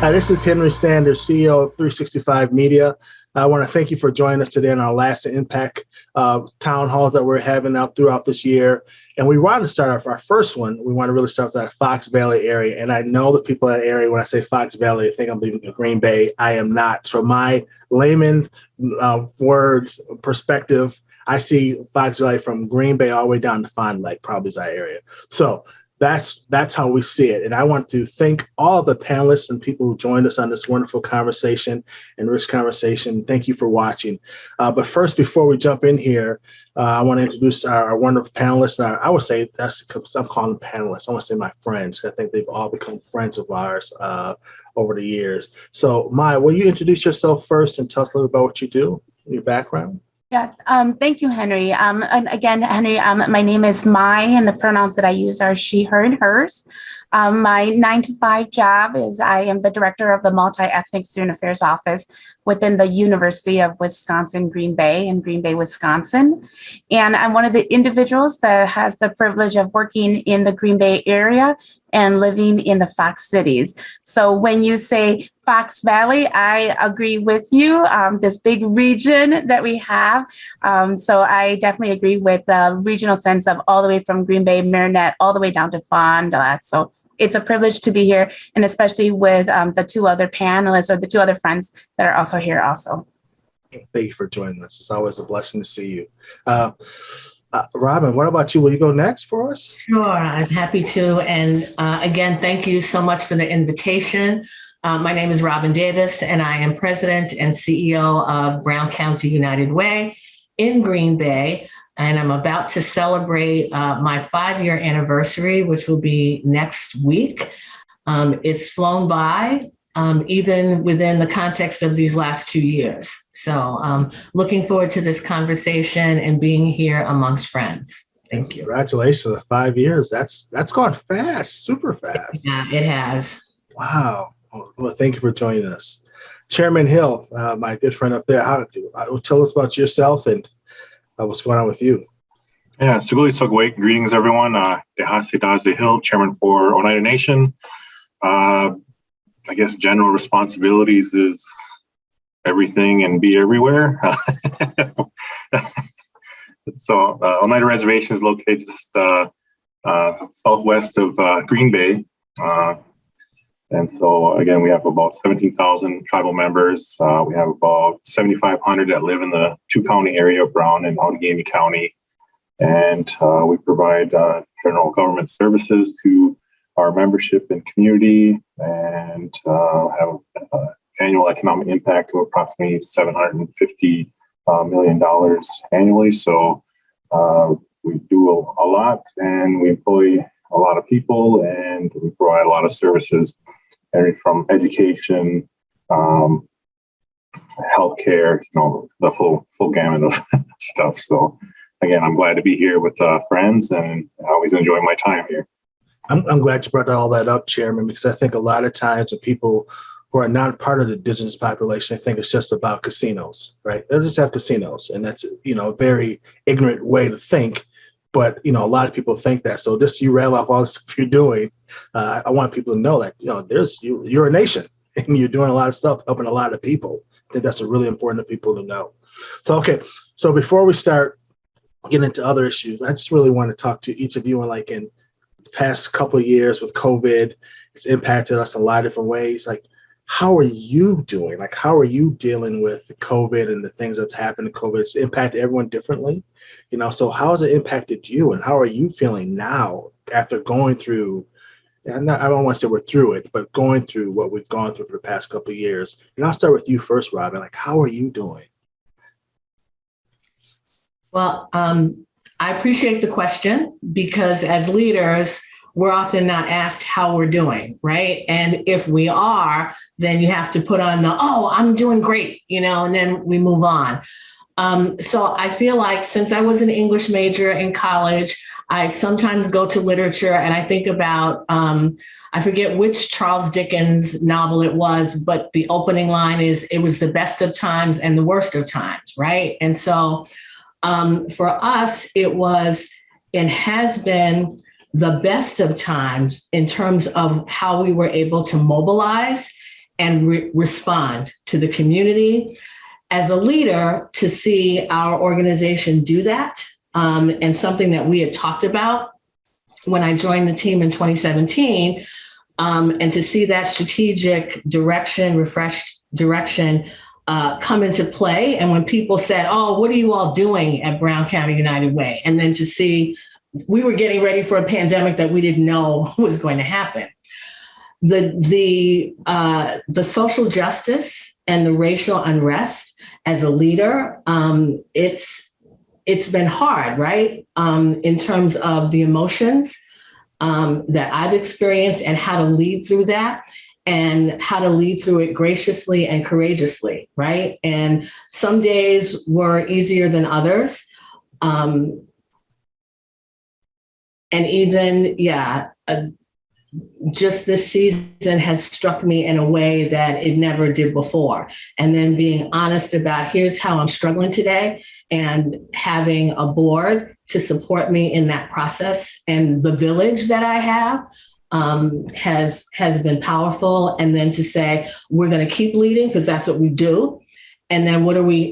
This is Henry Sanders, CEO of 365 Media. I want to thank you for joining us today in our Last Impact town halls that we're having out throughout this year. And we want to start off our first one. We want to really start with that Fox Valley area. And I know the people in that area, when I say Fox Valley, they think I'm leaving Green Bay. I am not. From my layman words perspective, I see Fox Valley from Green Bay all the way down to Fond du Lac, probably is our area. So that's how we see it. And I want to thank all the panelists and people who joined us on this wonderful conversation and rich conversation. Thank you for watching. But first, before we jump in here, I want to introduce our wonderful panelists. I would say I'm calling them panelists. I want to say my friends. I think they've all become friends of ours over the years. So Maya, will you introduce yourself first and tell us a little about what you do, your background? Yeah, thank you, Henry. And again, Henry, my name is Mai, and the pronouns that I use are she, her, and hers. My 9-to-5 job is I am the director of the Multi-Ethnic Student Affairs Office within the University of Wisconsin, Green Bay, in Green Bay, Wisconsin. And I'm one of the individuals that has the privilege of working in the Green Bay area and living in the Fox cities. So when you say Fox Valley, I agree with you, this big region that we have. So I definitely agree with the regional sense of all the way from Green Bay, Marinette, all the way down to Fond du Lac. So it's a privilege to be here, and especially with the two other panelists or the two other friends that are also here also. Thank you for joining us. It's always a blessing to see you. Robin, what about you? Will you go next for us? Sure, I'm happy to. And again, thank you so much for the invitation. My name is Robin Davis, and I am president and CEO of Brown County United Way in Green Bay. And I'm about to celebrate my 5-year anniversary, which will be next week. It's flown by, even within the context of these last 2 years. So looking forward to this conversation and being here amongst friends. Thank you. Congratulations, 5 years. That's gone fast, super fast. Yeah, it has. Wow. Well, thank you for joining us. Chairman Hill, my good friend up there, tell us about yourself and what's going on with you. Yeah, Suguli Sogwake, greetings everyone. Dehasi Dazi Hill, chairman for Oneida Nation. I guess general responsibilities is everything and be everywhere. So Oneida Reservation is located just southwest of Green Bay. And so, again, we have about 17,000 tribal members. We have about 7,500 that live in the two-county area of Brown and Outagamie County. And we provide general government services to our membership and community, and have annual economic impact of approximately $750 million annually. So we do a lot, and we employ a lot of people, and we provide a lot of services, everything from education, healthcare, the full gamut of stuff. So again, I'm glad to be here with friends, and I always enjoy my time here. I'm glad you brought all that up, Chairman, because I think a lot of times the people who are not part of the indigenous population, I think it's just about casinos, right? They just have casinos, and that's, a very ignorant way to think. But, a lot of people think that. So you rattle off all the stuff you're doing. I want people to know that, you're a nation and you're doing a lot of stuff, helping a lot of people. I think that's really important for people to know. So, okay. So before we start getting into other issues, I just really want to talk to each of you in the past couple of years with COVID. It's impacted us in a lot of different ways. How are you doing? How are you dealing with COVID and the things that have happened in COVID? It's impacted everyone differently, so how has it impacted you, and how are you feeling now after going through, I don't want to say we're through it, but going through what we've gone through for the past couple of years? And I'll start with you first, Robin. How are you doing? Well, I appreciate the question, because as leaders, we're often not asked how we're doing, right? And if we are, then you have to put on I'm doing great, and then we move on. So I feel like since I was an English major in college, I sometimes go to literature and I think about, I forget which Charles Dickens novel it was, but the opening line is, it was the best of times and the worst of times, right? And so for us, it was and has been the best of times in terms of how we were able to mobilize and respond to the community. As a leader, to see our organization do that, and something that we had talked about when I joined the team in 2017, and to see that strategic direction, refreshed direction come into play. And when people said, "Oh, what are you all doing at Brown County United Way?" And then to see we were getting ready for a pandemic that we didn't know was going to happen. The social justice and the racial unrest as a leader, it's been hard, right? In terms of the emotions that I've experienced and how to lead through that and how to lead through it graciously and courageously, right? And some days were easier than others. And even, just this season has struck me in a way that it never did before. And then being honest about here's how I'm struggling today, and having a board to support me in that process, and the village that I have has been powerful. And then to say, we're going to keep leading because that's what we do. And then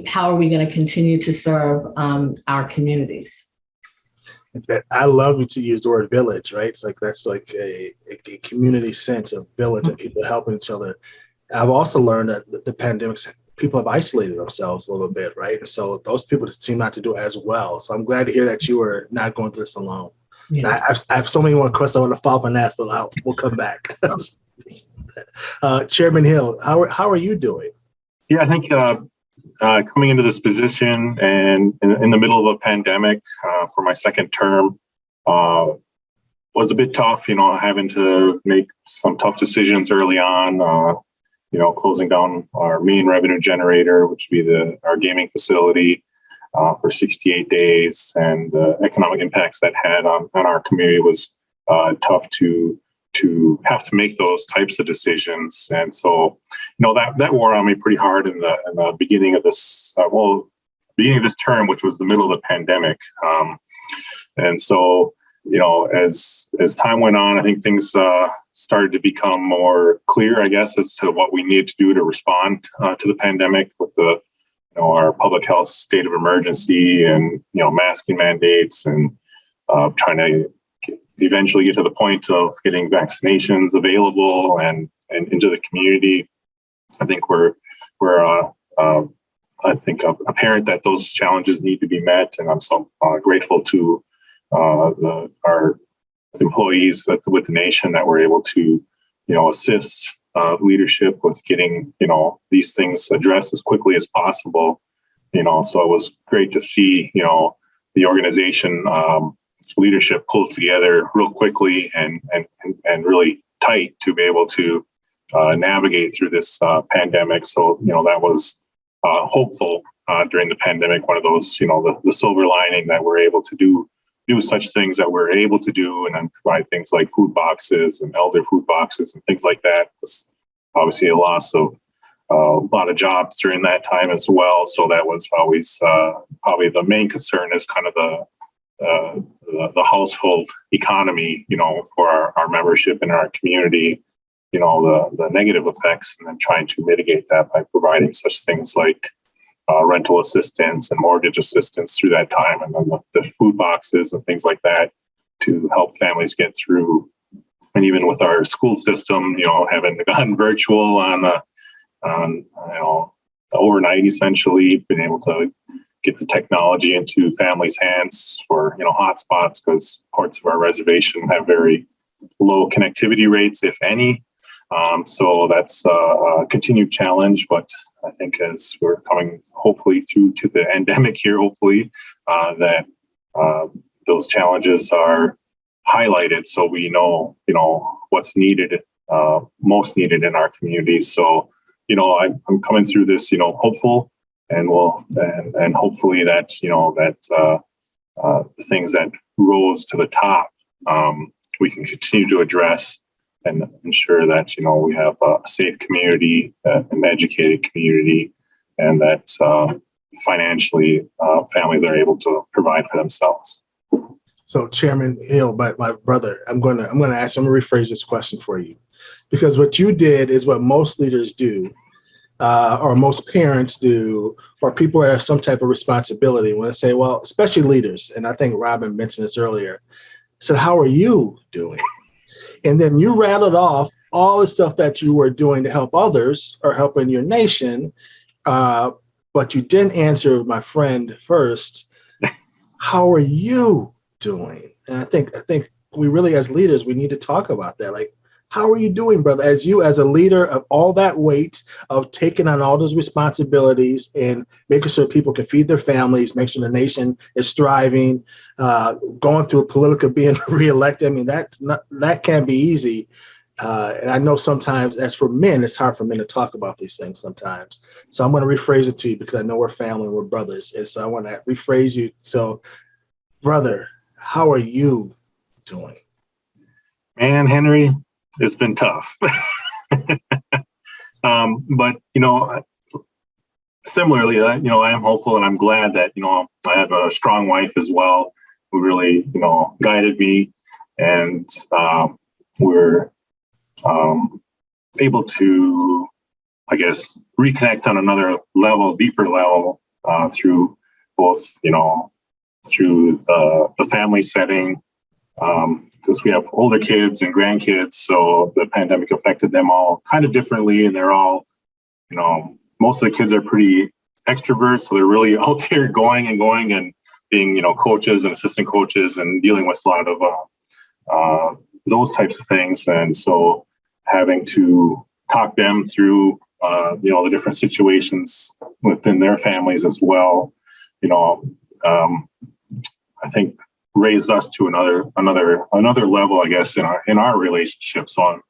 how are we going to continue to serve our communities? I love to use the word village, right? It's like that's like a community sense of village and people helping each other. I've also learned that the pandemics, people have isolated themselves a little bit, right? And so those people seem not to do as well. So I'm glad to hear that you were not going through this alone. Yeah. I have so many more questions I want to follow up on that, but we'll come back. Chairman Hill, how are you doing? Yeah, I think coming into this position and in the middle of a pandemic for my second term was a bit tough, having to make some tough decisions early on, closing down our main revenue generator, which would be our gaming facility for 68 days. And the economic impacts that had on our community was tough to have to make those types of decisions. And so, that wore on me pretty hard in the beginning of this, beginning of this term, which was the middle of the pandemic. And so, as time went on, I think things started to become more clear, I guess, as to what we need to do to respond to the pandemic with our public health state of emergency and, masking mandates and trying to eventually get to the point of getting vaccinations available and into the community. I think we're apparent that those challenges need to be met, and I'm so grateful to our employees with the nation that were able to assist leadership with getting these things addressed as quickly as possible. So it was great to see the organization leadership pulled together real quickly and really tight to be able to navigate through this pandemic. So, that was hopeful during the pandemic, one of those, the silver lining that we're able to do such things that we're able to do, and then provide things like food boxes and elder food boxes and things like that. It's obviously a loss of a lot of jobs during that time as well. So that was always probably the main concern is kind of the household economy, for our membership in our community, the negative effects, and then trying to mitigate that by providing such things like rental assistance and mortgage assistance through that time, and then the food boxes and things like that to help families get through. And even with our school system, having gone virtual on overnight, essentially, been able to get the technology into families' hands for, hotspots, because parts of our reservation have very low connectivity rates, if any. So that's a continued challenge, but I think as we're coming hopefully through to the endemic here, that those challenges are highlighted, so we know, what's needed, most needed in our communities. So, I'm coming through this, hopeful, and and hopefully that, the things that rose to the top, we can continue to address and ensure that, we have a safe community, an educated community, and that financially families are able to provide for themselves. So Chairman Hill, my brother, I'm gonna rephrase this question for you, because what you did is what most leaders do, or most parents do, or people who have some type of responsibility when they say, well, especially leaders, and I think Robin mentioned this earlier, said, how are you doing? And then you rattled off all the stuff that you were doing to help others or helping your nation, but you didn't answer my friend first. How are you doing? And I think we really, as leaders, we need to talk about that. Like, how are you doing, brother? As a leader of all that weight of taking on all those responsibilities and making sure people can feed their families, make sure the nation is thriving, going through political being reelected. I mean, that can't be easy. And I know sometimes, as for men, it's hard for men to talk about these things sometimes. So I'm going to rephrase it to you because I know we're family, we're brothers. And so I want to rephrase you. So, brother, how are you doing? Man, Henry, it's been tough. But, similarly, I am hopeful, and I'm glad that, I have a strong wife as well who really, guided me, and we're able to, I guess, reconnect on another level, deeper level, through both, through the family setting, because we have older kids and grandkids. So the pandemic affected them all kind of differently. And they're all, most of the kids are pretty extroverts. So they're really out there going and being, coaches and assistant coaches and dealing with a lot of those types of things. And so having to talk them through, the different situations within their families as well, I think raised us to another level, I guess, in our relationship. So I'm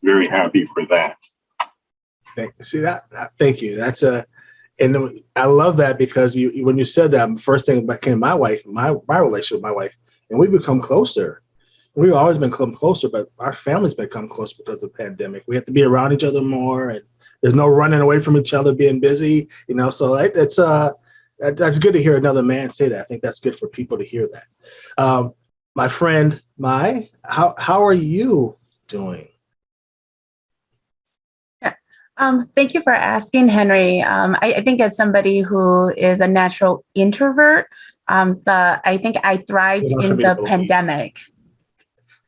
very happy for that. Thank you. And I love that, because when you said that, first thing that came to my relationship with my wife, and we've become closer. We've always become closer, but our family's become closer because of the pandemic. We have to be around each other more, and there's no running away from each other, being busy, so that's good to hear another man say that. I think that's good for people to hear that. My friend, how are you doing? Thank you for asking, Henry. I think as somebody who is a natural introvert, I think I thrived in the pandemic.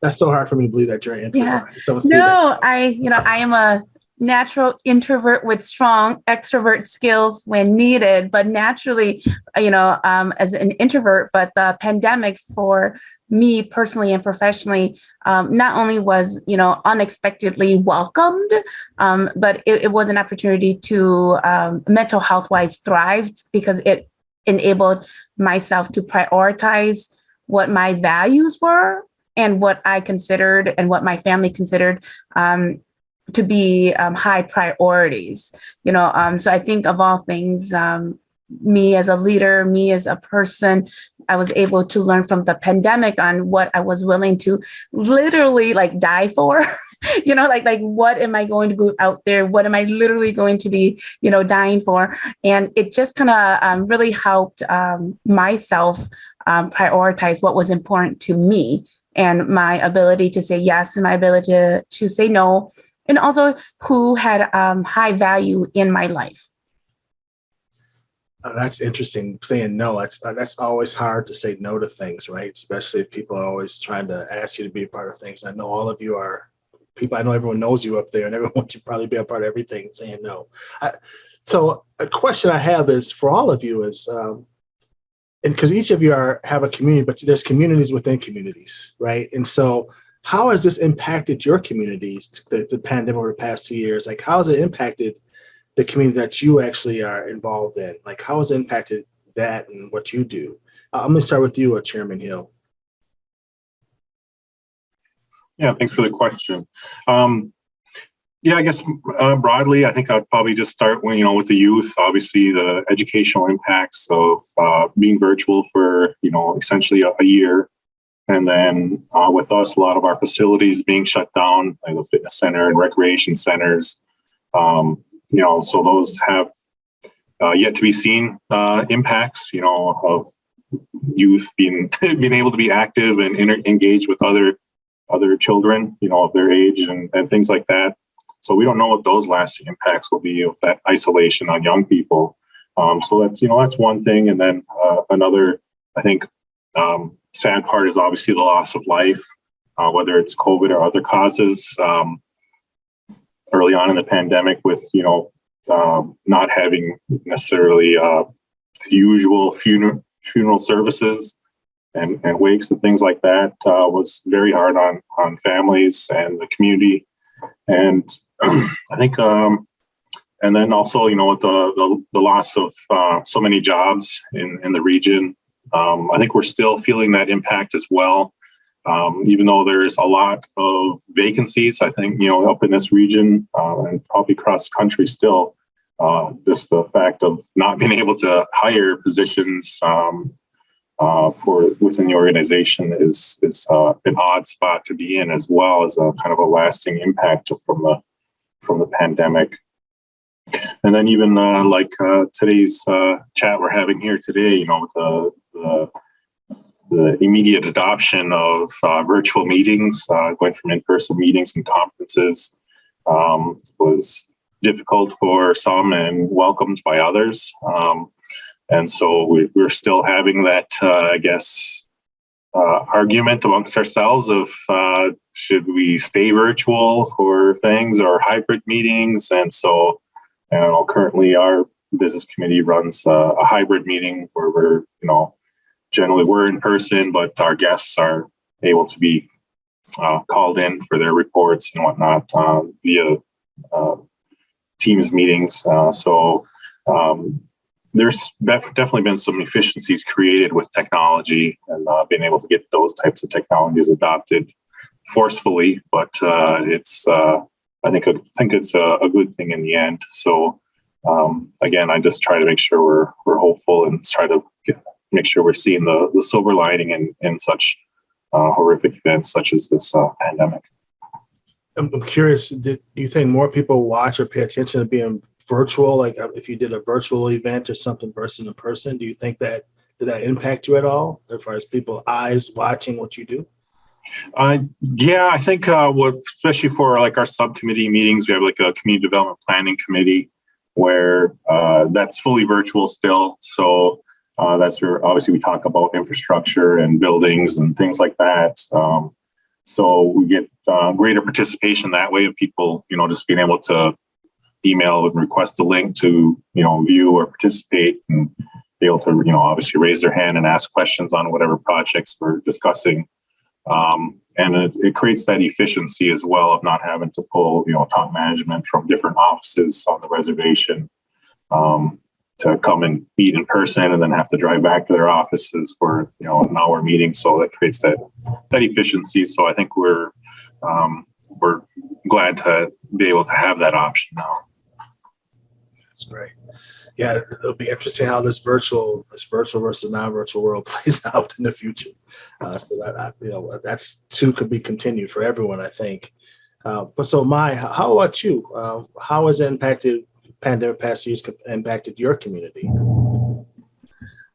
That's so hard for me to believe that you're an introvert. Yeah. I just don't see that. I am a natural introvert with strong extrovert skills when needed, but naturally, as an introvert. But the pandemic for me personally and professionally, not only was, unexpectedly welcomed, but it was an opportunity to mental health wise thrive, because it enabled myself to prioritize what my values were and what I considered and what my family considered to be high priorities. So I think of all things, me as a leader, me as a person, I was able to learn from the pandemic on what I was willing to literally die for. Like what am I going to go out there? What am I literally going to be, dying for? And it just kind of really helped myself prioritize what was important to me, and my ability to say yes and my ability to say no, and also who had high value in my life. Oh, that's interesting. Saying no, that's always hard to say no to things, right? Especially if people are always trying to ask you to be a part of things. I know all of you are people. I know everyone knows you up there, and everyone wants you to probably be a part of everything. Saying no. So a question I have is for all of you is, and because each of you have a community, but there's communities within communities, right? And so how has this impacted your communities, the pandemic over the past 2 years? Like, how has it impacted the community that you actually are involved in? Like, how has it impacted that and what you do? I'm going to start with you, Chairman Hill. Yeah, thanks for the question. I guess broadly, I think I'd probably just start with the youth. Obviously, the educational impacts of being virtual for essentially a year, and then with us, a lot of our facilities being shut down, like the fitness center and recreation centers. So those have yet to be seen impacts, of youth being being able to be active and engage with other children, of their age and things like that. So we don't know what those lasting impacts will be of that isolation on young people. So that's one thing. And then another, I think, sad part is obviously the loss of life, whether it's COVID or other causes. Early on in the pandemic with, not having necessarily the usual funeral services and wakes and things like that was very hard on families and the community. And I think, and then also, with the loss of so many jobs in the region, I think we're still feeling that impact as well. Even though there's a lot of vacancies, I think, up in this region and probably across the country still, just the fact of not being able to hire positions for within the organization is an odd spot to be in, as well as a kind of a lasting impact from the pandemic. And then even like today's chat we're having here today, the immediate adoption of virtual meetings, going from in-person meetings and conferences, was difficult for some and welcomed by others. And so we're still having that, argument amongst ourselves of should we stay virtual for things or hybrid meetings? And so, currently our business committee runs a hybrid meeting where we're, generally we're in person, but our guests are able to be called in for their reports and whatnot via Teams meetings. So there's definitely been some efficiencies created with technology and being able to get those types of technologies adopted forcefully. But it's I think it's a good thing in the end. So again, I just try to make sure we're hopeful and try to make sure we're seeing the silver lining in such horrific events such as this pandemic. I'm curious, do you think more people watch or pay attention to being virtual? Like if you did a virtual event or something versus in person, do you think did that impact you at all as far as people's eyes watching what you do? Yeah, I think especially for like our subcommittee meetings, we have like a community development planning committee where that's fully virtual still. So that's where obviously we talk about infrastructure and buildings and things like that. So we get greater participation that way of people, just being able to email and request a link to, view or participate and be able to, obviously raise their hand and ask questions on whatever projects we're discussing. And it creates that efficiency as well of not having to pull, top management from different offices on the reservation to come and meet in person and then have to drive back to their offices for, an hour meeting. So that creates that efficiency. So I think we're glad to be able to have that option now. That's great. Yeah, it'll be interesting how this virtual versus non-virtual world plays out in the future. So that that's too could be continued for everyone, I think. But so how about you? How has pandemic past years impacted your community?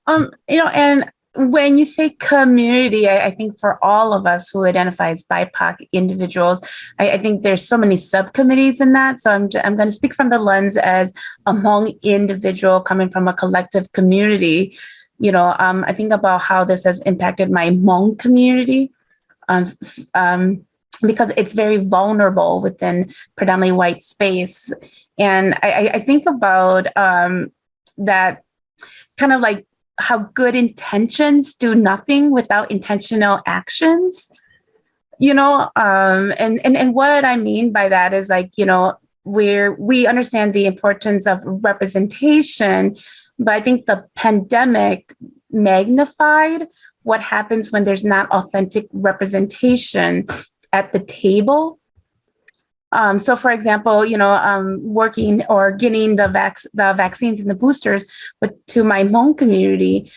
And when you say community, I think for all of us who identify as BIPOC individuals, I think there's so many subcommittees in that. So I'm going to speak from the lens as a Hmong individual coming from a collective community. I think about how this has impacted my Hmong community because it's very vulnerable within predominantly white space. And I think about that kind of like how good intentions do nothing without intentional actions, and what I mean by that is like, we understand the importance of representation, but I think the pandemic magnified what happens when there's not authentic representation at the table. So, for example, working or getting the vaccines and the boosters to my Hmong community,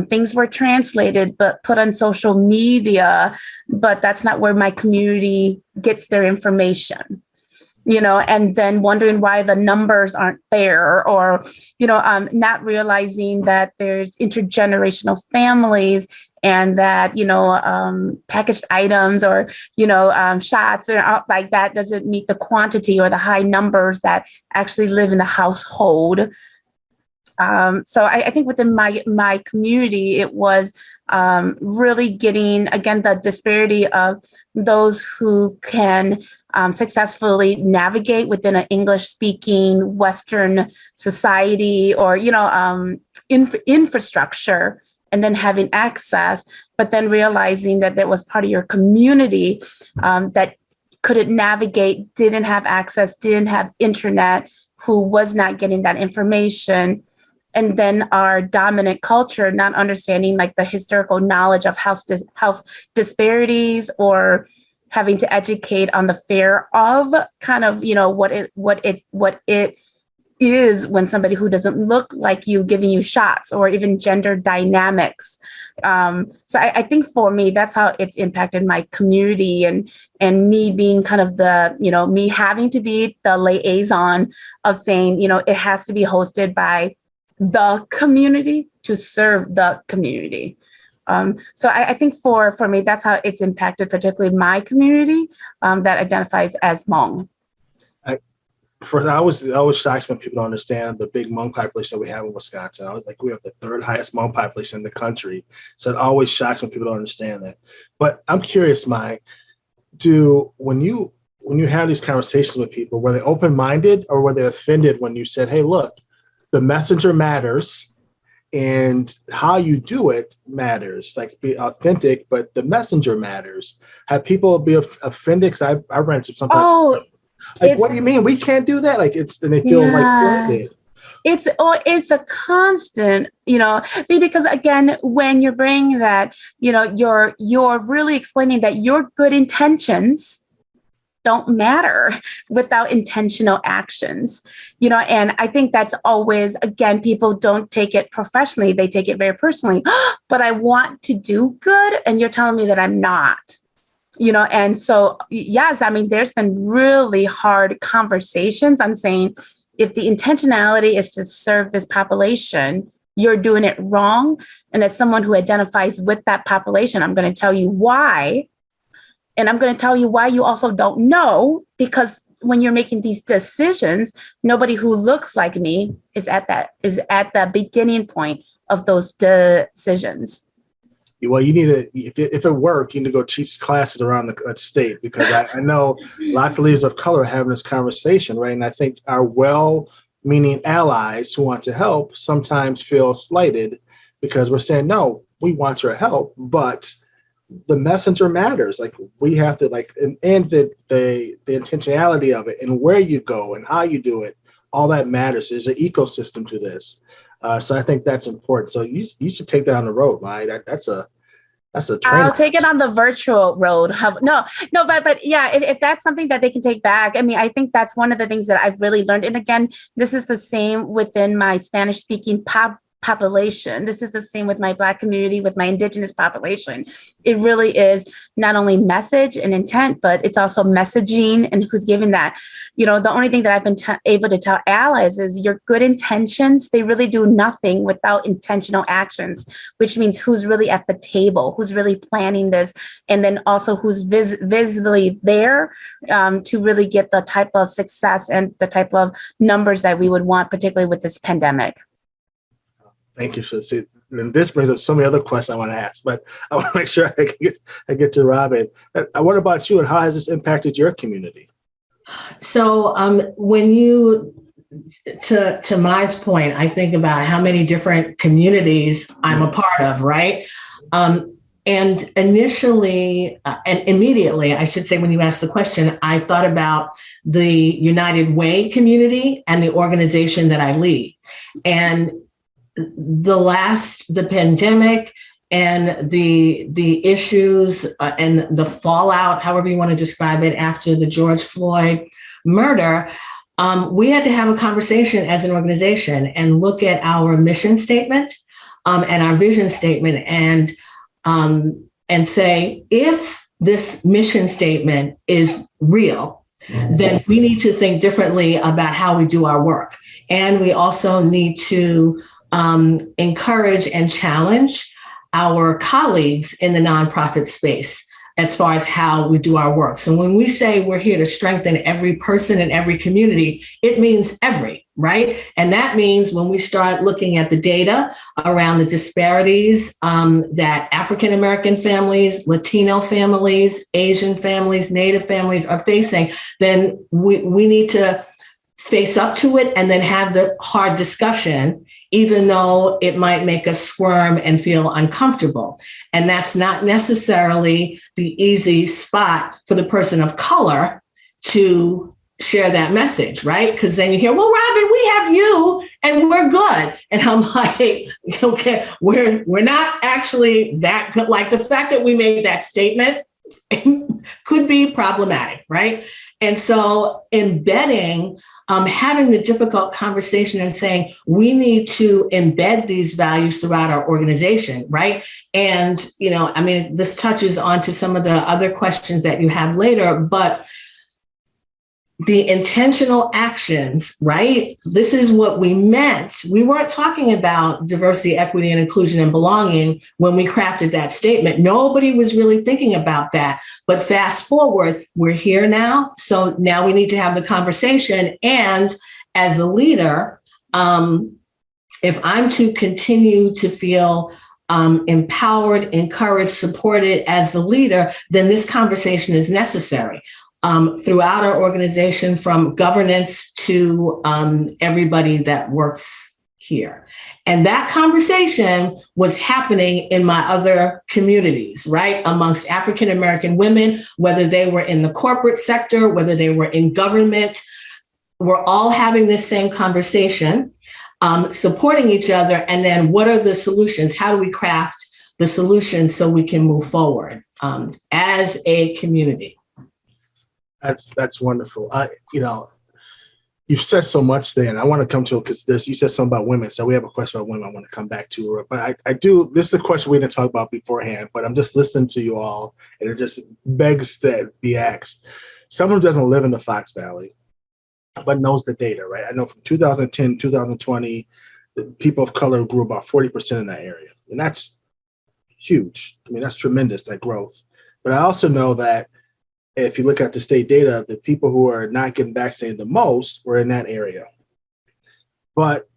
things were translated but put on social media, but that's not where my community gets their information. and then wondering why the numbers aren't there, or, not realizing that there's intergenerational families, and that, packaged items or, shots or like that doesn't meet the quantity or the high numbers that actually live in the household. So I think within my community, it was really getting, again, the disparity of those who can successfully navigate within an English-speaking Western society, or, infrastructure, and then having access, but then realizing that there was part of your community that couldn't navigate, didn't have access, didn't have internet, who was not getting that information. And then our dominant culture, not understanding like the historical knowledge of health disparities, or having to educate on the fear of kind of, what it is when somebody who doesn't look like you giving you shots, or even gender dynamics. So I think for me, that's how it's impacted my community, and me being kind of the, me having to be the liaison of saying, it has to be hosted by the community to serve the community. So I think for me, that's how it's impacted, particularly my community that identifies as Hmong. First, I always shocked when people don't understand the big Hmong population that we have in Wisconsin. I was like, we have the third highest Hmong population in the country. So it always shocks when people don't understand that. But I'm curious, Mai, when you have these conversations with people, were they open-minded, or were they offended when you said, hey, look, the messenger matters and how you do it matters, like be authentic, but the messenger matters? Have people be offended? Because I've ran into something. Oh, like, what do you mean we can't do that? Like, and they feel like slighted. It's a constant, because again, when you're bringing that, you're really explaining that your good intentions don't matter without intentional actions, and I think that's always, again, people don't take it professionally. They take it very personally, but I want to do good, and you're telling me that I'm not, and so, yes, I mean, there's been really hard conversations on saying, if the intentionality is to serve this population, you're doing it wrong. And as someone who identifies with that population, I'm going to tell you why. And I'm going to tell you why you also don't know, because when you're making these decisions, nobody who looks like me is at the beginning point of those decisions. Well, you need to, if it works, you need to go teach classes around the state, because I know lots of leaders of color are having this conversation, right? And I think our well-meaning allies who want to help sometimes feel slighted, because we're saying, no, we want your help, but the messenger matters. Like, we have to and the intentionality of it, and where you go and how you do it, all that matters. There's an ecosystem to this. So I think that's important. So you should take that on the road, Mai. That's a train. I'll take it on the virtual road. No, but yeah, if that's something that they can take back, I mean, I think that's one of the things that I've really learned. And again, this is the same within my Spanish speaking population. This is the same with my Black community, with my Indigenous population. It really is not only message and intent, but it's also messaging and who's giving that. The only thing that I've been able to tell allies is your good intentions, they really do nothing without intentional actions, which means who's really at the table, who's really planning this, and then also who's visibly there to really get the type of success and the type of numbers that we would want, particularly with this pandemic. Thank you for this. And this brings up so many other questions I want to ask, but I want to make sure I get to Robin. What about you, and how has this impacted your community? So when you, to Mai's point, I think about how many different communities I'm a part of, right? And initially, and immediately, I should say, when you asked the question, I thought about the United Way community and the organization that I lead. And the pandemic and the issues and the fallout, however you want to describe it, after the George Floyd murder, we had to have a conversation as an organization and look at our mission statement and our vision statement, and say, if this mission statement is real, then we need to think differently about how we do our work. And we also need to encourage and challenge our colleagues in the nonprofit space as far as how we do our work. So when we say we're here to strengthen every person in every community, it means every, right? And that means when we start looking at the data around the disparities that African-American families, Latino families, Asian families, Native families are facing, then we need to face up to it and then have the hard discussion, even though it might make us squirm and feel uncomfortable. And that's not necessarily the easy spot for the person of color to share that message, right? Because then you hear, well, Robin, we have you and we're good. And I'm like, okay, we're not actually that good. Like the fact that we made that statement could be problematic, right? And so embedding having the difficult conversation and saying, we need to embed these values throughout our organization, right? And, I mean, this touches on to some of the other questions that you have later, but the intentional actions, right? This is what we meant. We weren't talking about diversity, equity, and inclusion and belonging when we crafted that statement. Nobody was really thinking about that. But fast forward, we're here now. So now we need to have the conversation. And as a leader, if I'm to continue to feel empowered, encouraged, supported as the leader, then this conversation is necessary. Throughout our organization, from governance to everybody that works here. And that conversation was happening in my other communities, right? Amongst African-American women, whether they were in the corporate sector, whether they were in government, we're all having this same conversation, supporting each other. And then what are the solutions? How do we craft the solutions so we can move forward as a community? That's wonderful. You've said so much there, and I want to come to it because you said something about women. So we have a question about women I want to come back to. But I do, this is a question we didn't talk about beforehand, but I'm just listening to you all, and it just begs to be asked. Someone who doesn't live in the Fox Valley, but knows the data, right? I know from 2010, 2020, the people of color grew about 40% in that area. And that's huge. I mean, that's tremendous, that growth. But I also know that if you look at the state data, the people who are not getting vaccinated the most were in that area. But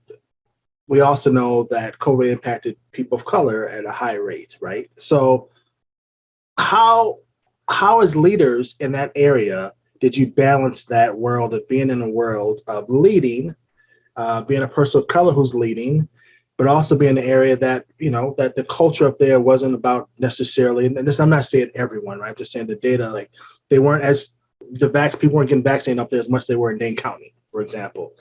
we also know that COVID impacted people of color at a high rate, right? So how as leaders in that area did you balance that world of being in a world of leading, being a person of color who's leading, but also being an area that, that the culture up there wasn't about necessarily, and this, I'm not saying everyone, right? I'm just saying the data, like they weren't people weren't getting vaccinated up there as much as they were in Dane County, for example.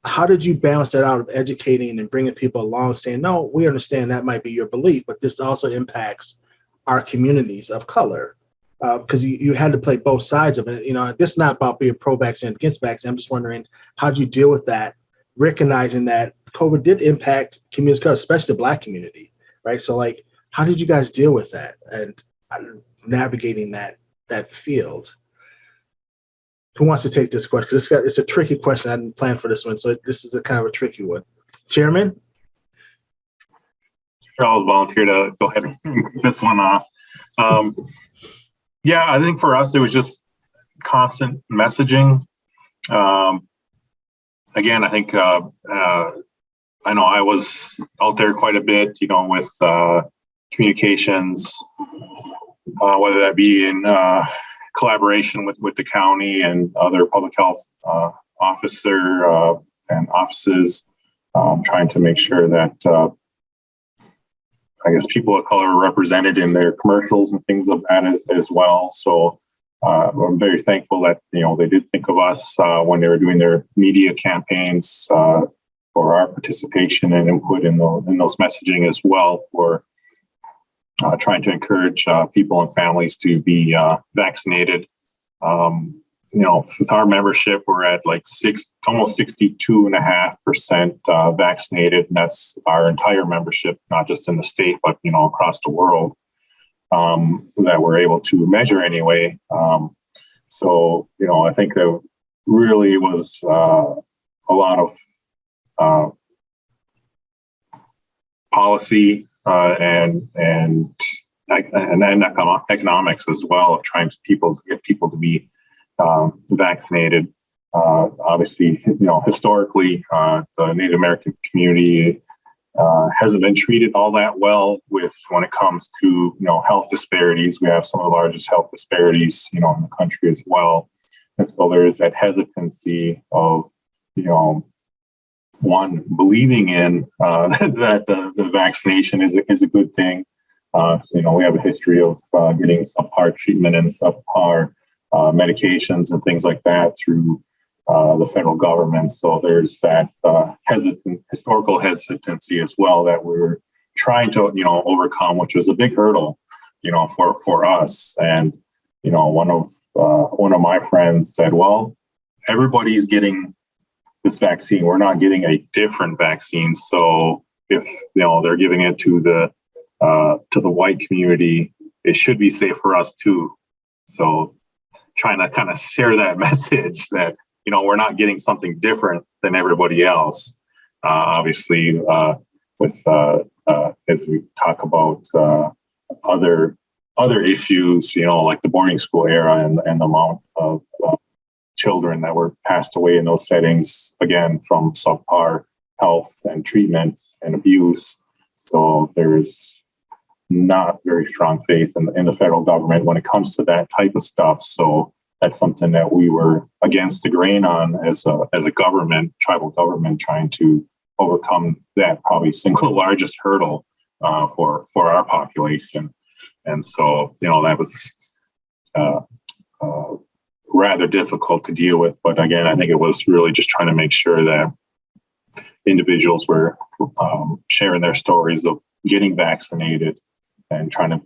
How did you balance that out of educating and bringing people along saying, no, we understand that might be your belief, but this also impacts our communities of color? Because you had to play both sides of it. This is not about being pro-vaccine, against vaccine. I'm just wondering, how did you deal with that, recognizing that COVID did impact communities, especially the Black community, right? So, like, how did you guys deal with that and navigating that field? Who wants to take this question? Because it's a tricky question. I didn't plan for this one, so this is a kind of a tricky one. Chairman? I'll volunteer to go ahead and kick this one off. Yeah, I think for us, it was just constant messaging. Again, I think I know I was out there quite a bit, with communications, whether that be in collaboration with the county and other public health officer and offices, trying to make sure that I guess people of color are represented in their commercials and things of that as well. So I'm very thankful that, they did think of us when they were doing their media campaigns for our participation and input in those messaging as well, for trying to encourage people and families to be vaccinated. With our membership, we're at like almost 62.5% vaccinated. And that's our entire membership, not just in the state, but, across the world, that we're able to measure anyway. So, I think there really was a lot of policy and economics as well of trying to get people to be vaccinated. Obviously, historically, the Native American community hasn't been treated all that well when it comes to health disparities. We have some of the largest health disparities in the country as well, and so there is that hesitancy of one believing in that the vaccination is a good thing. So we have a history of getting subpar treatment and subpar medications and things like that through the federal government. So there's that historical hesitancy as well that we're trying to overcome, which was a big hurdle for us. And one of my friends said, "Well, everybody's getting this vaccine. We're not getting a different vaccine. So if they're giving it to the white community, it should be safe for us too." So trying to kind of share that message that we're not getting something different than everybody else. Obviously, with as we talk about other issues, like the boarding school era and the amount of children that were passed away in those settings, again, from subpar health and treatment and abuse. So there's not very strong faith in the federal government when it comes to that type of stuff. So that's something that we were against the grain on as a government, tribal government, trying to overcome that probably single largest hurdle for our population. And so, that was rather difficult to deal with. But again, I think it was really just trying to make sure that individuals were sharing their stories of getting vaccinated and trying to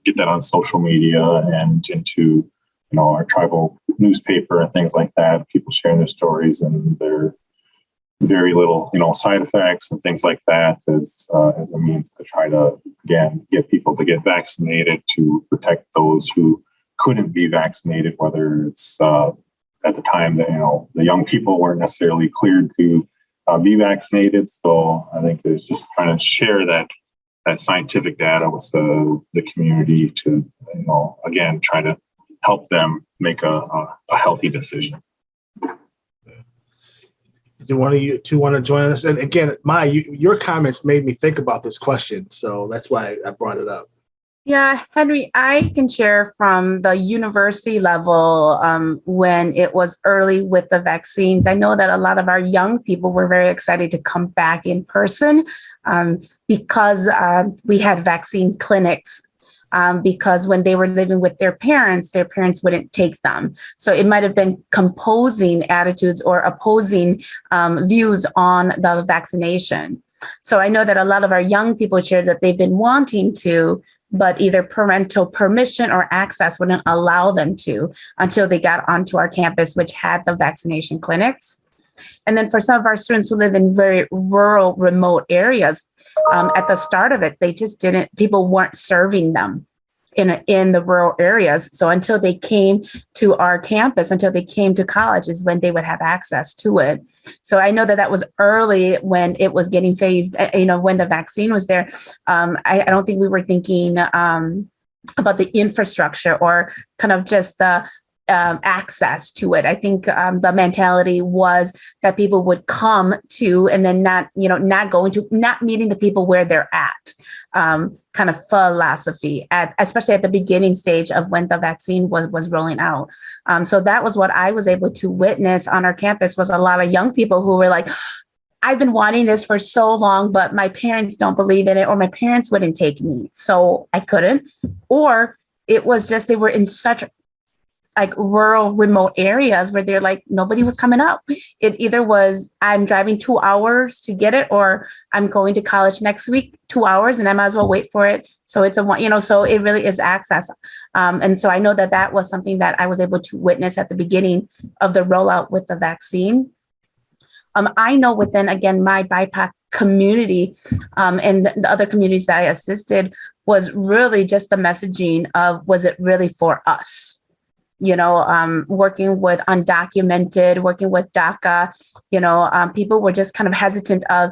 get that on social media and into our tribal newspaper and things like that. People sharing their stories and their very little side effects and things like that as a means to try to again get people to get vaccinated to protect those who couldn't be vaccinated, whether it's at the time that the young people weren't necessarily cleared to be vaccinated. So I think it's just trying to share that scientific data with the community to again try to help them make a healthy decision. Do one of you two want to join us? And again, your comments made me think about this question, so that's why I brought it up. Yeah, Henry, I can share from the university level when it was early with the vaccines. I know that a lot of our young people were very excited to come back in person because we had vaccine clinics. Because when they were living with their parents wouldn't take them. So it might have been composing attitudes or opposing views on the vaccination. So I know that a lot of our young people shared that they've been wanting to, but either parental permission or access wouldn't allow them to until they got onto our campus, which had the vaccination clinics. And then for some of our students who live in very rural, remote areas, at the start of it, people weren't serving them in the rural areas. So until they came to our campus, until they came to college is when they would have access to it. So I know that was early when it was getting phased, when the vaccine was there. I don't think we were thinking about the infrastructure or kind of just the access to it. I think the mentality was that people would come to and then not meeting the people where they're at, kind of philosophy, especially at the beginning stage of when the vaccine was rolling out. So that was what I was able to witness on our campus was a lot of young people who were like, I've been wanting this for so long, but my parents don't believe in it, or my parents wouldn't take me, so I couldn't. Or it was just they were in such like rural, remote areas where they're like, nobody was coming up. It either was, I'm driving 2 hours to get it, or I'm going to college next week, 2 hours, and I might as well wait for it. So it's so it really is access. And so I know that was something that I was able to witness at the beginning of the rollout with the vaccine. I know within, again, my BIPOC community and the other communities that I assisted was really just the messaging of, was it really for us? working with undocumented, working with DACA, people were just kind of hesitant of,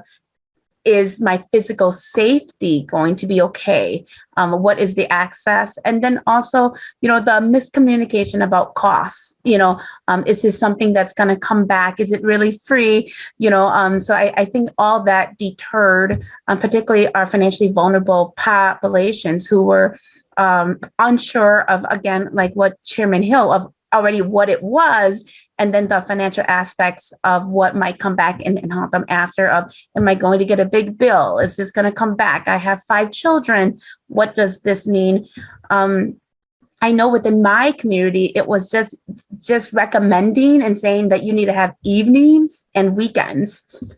is my physical safety going to be okay? What is the access? And then also, the miscommunication about costs. Is this something that's going to come back? Is it really free? So I think all that deterred, particularly our financially vulnerable populations who were unsure of, again, like what Chairman Hill of already what it was, and then the financial aspects of what might come back and haunt them after of, am I going to get a big bill? Is this going to come back? I have 5 children. What does this mean? I know within my community, it was just recommending and saying that you need to have evenings and weekends,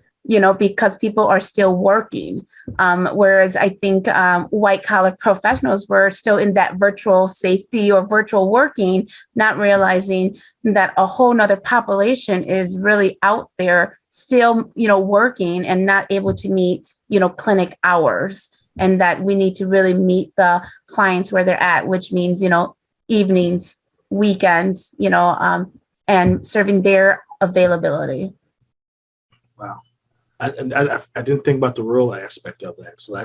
because people are still working. Whereas I think white collar professionals were still in that virtual safety or virtual working, not realizing that a whole nother population is really out there still, working and not able to meet, clinic hours. And that we need to really meet the clients where they're at, which means, evenings, weekends, and serving their availability. Wow. I didn't think about the rural aspect of that. So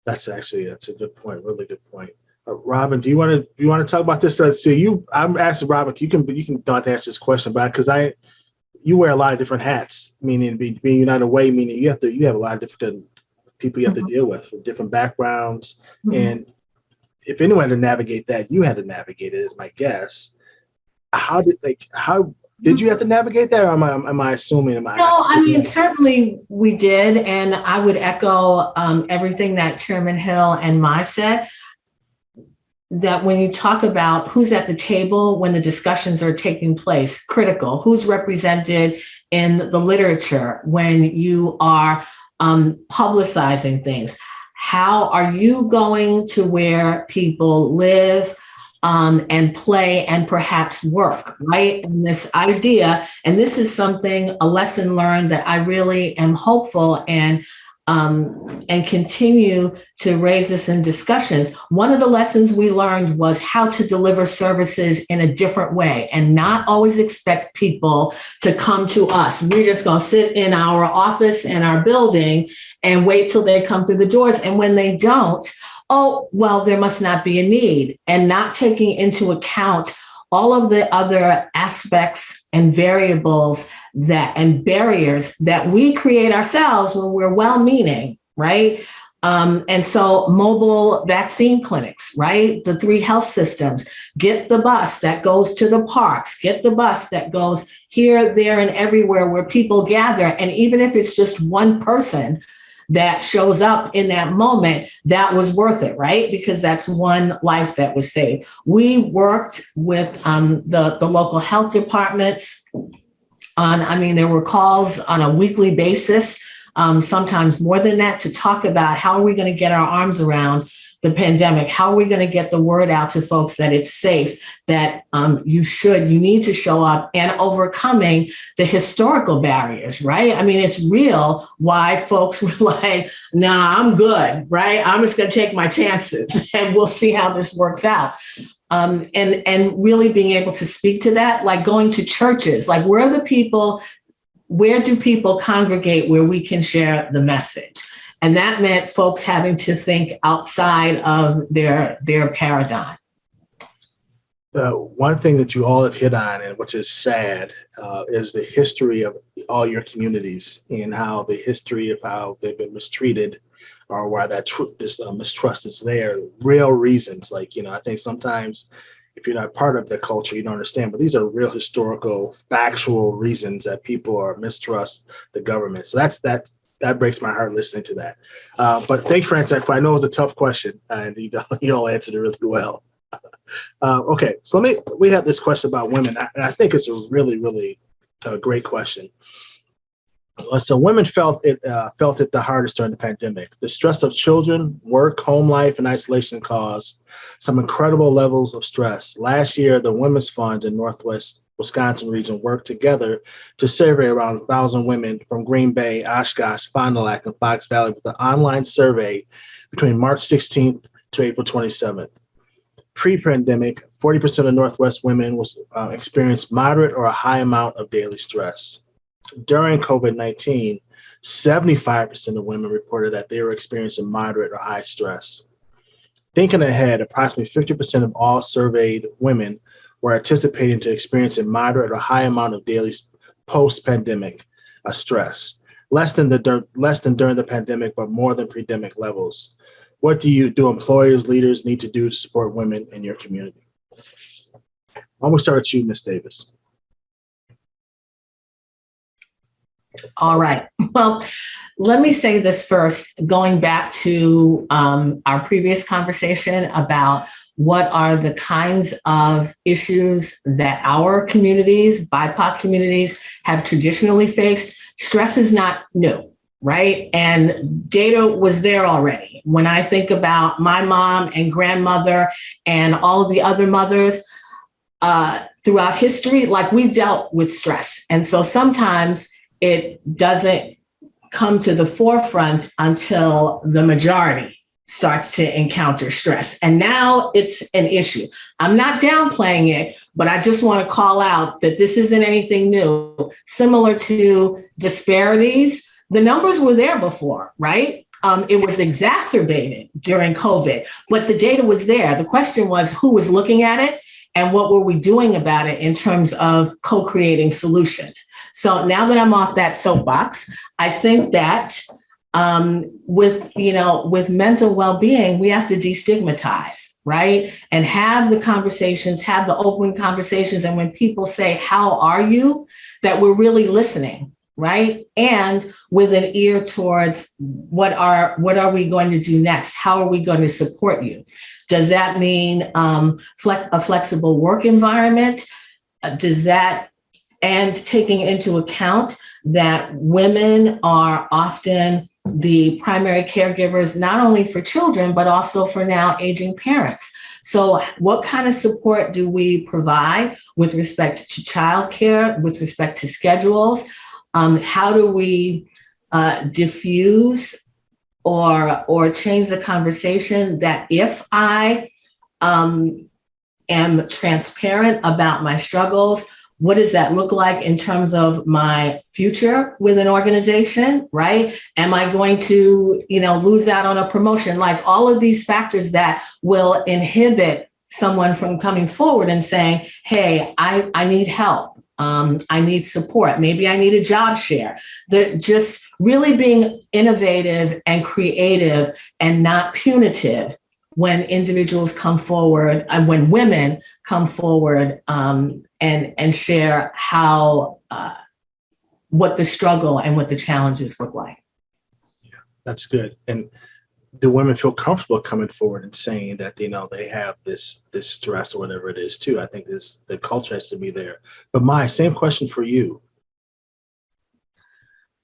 that's a good point. Really good point. Robin, do you want to talk about this? I'm asking Robin. You can don't answer this question, but because you wear a lot of different hats, meaning being United Way, meaning you have a lot of different people you have to deal with from different backgrounds, and if anyone had to navigate that, you had to navigate it, is my guess. How did you have to navigate that, or am I assuming? No, I mean, certainly we did. And I would echo everything that Chairman Hill and Mai said, that when you talk about who's at the table when the discussions are taking place, critical, who's represented in the literature when you are publicizing things, how are you going to where people live, and play and perhaps work, right? And this idea, and this is something, a lesson learned that I really am hopeful and continue to raise this in discussions. One of the lessons we learned was how to deliver services in a different way and not always expect people to come to us. We're just going to sit in our office and our building and wait till they come through the doors. And when they don't, oh, well, there must not be a need, and not taking into account all of the other aspects and variables and barriers that we create ourselves when we're well-meaning, right? And so mobile vaccine clinics, right? The 3 health systems, get the bus that goes to the parks, get the bus that goes here, there, and everywhere where people gather. And even if it's just one person that shows up in that moment, that was worth it, right? Because that's one life that was saved. We worked with the local health departments there were calls on a weekly basis, sometimes more than that, to talk about how are we going to get our arms around the pandemic? How are we going to get the word out to folks that it's safe, that you need to show up, and overcoming the historical barriers, right? I mean, it's real why folks were like, nah, I'm good, right? I'm just going to take my chances and we'll see how this works out. And really being able to speak to that, like going to churches, like where do people congregate where we can share the message? And that meant folks having to think outside of their paradigm. One thing that you all have hit on, and which is sad, is the history of all your communities and how they've been mistreated, or why that mistrust is there. Real reasons, I think sometimes if you're not part of the culture, you don't understand. But these are real historical, factual reasons that people mistrust the government. So that breaks my heart listening to that. But thank you for answering that question. I know it was a tough question, and you all answered it really well. Okay, so we have this question about women, and I think it's a really, really great question. So women felt it the hardest during the pandemic. The stress of children, work, home life, and isolation caused some incredible levels of stress. Last year, the Women's Fund in Northwest Wisconsin region worked together to survey around 1,000 women from Green Bay, Oshkosh, Fond du Lac, and Fox Valley with an online survey between March 16th to April 27th. Pre-pandemic, 40% of Northwest women was experienced moderate or a high amount of daily stress. During COVID-19, 75% of women reported that they were experiencing moderate or high stress. Thinking ahead, approximately 50% of all surveyed women were anticipating to experience a moderate or high amount of daily post-pandemic stress, less than during the pandemic, but more than pre-pandemic levels. What do employers, leaders need to do to support women in your community? I'm gonna start with you, Ms. Davis. All right. Well, let me say this first, going back to our previous conversation about what are the kinds of issues that our communities, BIPOC communities, have traditionally faced. Stress is not new, right? And data was there already. When I think about my mom and grandmother and all of the other mothers throughout history, like we've dealt with stress. And so sometimes it doesn't come to the forefront until the majority starts to encounter stress. And now it's an issue. I'm not downplaying it, but I just want to call out that this isn't anything new. Similar to disparities, the numbers were there before, right? It was exacerbated during COVID, but the data was there. The question was who was looking at it and what were we doing about it in terms of co-creating solutions. So now that I'm off that soapbox, I think that with mental well-being, we have to destigmatize, right? And have the conversations, have the open conversations. And when people say, how are you? That we're really listening, right? And with an ear towards what are we going to do next? How are we going to support you? Does that mean a flexible work environment? And taking into account that women are often the primary caregivers, not only for children, but also for now aging parents. So what kind of support do we provide with respect to childcare, with respect to schedules? How do we diffuse or change the conversation that if I am transparent about my struggles, what does that look like in terms of my future with an organization, right? Am I going to, lose out on a promotion? Like all of these factors that will inhibit someone from coming forward and saying, hey, I need help. I need support. Maybe I need a job share. Just really being innovative and creative and not punitive when individuals come forward and when women come forward and share how what the struggle and what the challenges look like. Yeah, that's good. And do women feel comfortable coming forward and saying that they have this stress or whatever it is too? I think the culture has to be there. But Mai, same question for you.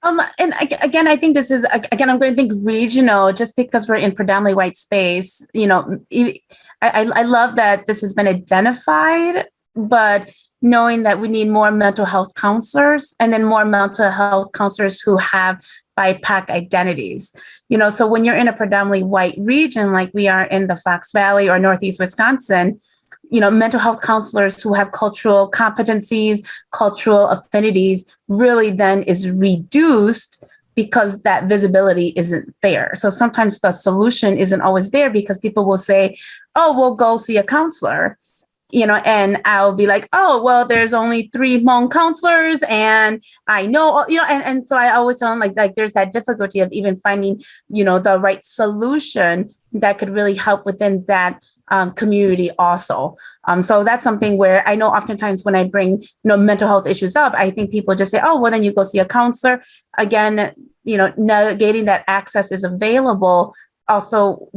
And again, I think this is, again, I'm going to think regional just because we're in predominantly white space. I love that this has been identified, but knowing that we need more mental health counselors and then more mental health counselors who have BIPOC identities. So when you're in a predominantly white region, like we are in the Fox Valley or Northeast Wisconsin, mental health counselors who have cultural competencies, cultural affinities really then is reduced because that visibility isn't there. So sometimes the solution isn't always there because people will say, oh, we'll go see a counselor, and I'll be like, oh, well, there's only 3 Hmong counselors and I know, and so I always tell them like there's that difficulty of even finding, the right solution that could really help within that community also. So that's something where I know oftentimes when I bring, mental health issues up, I think people just say, oh, well, then you go see a counselor. Again, negating that access is available. Also,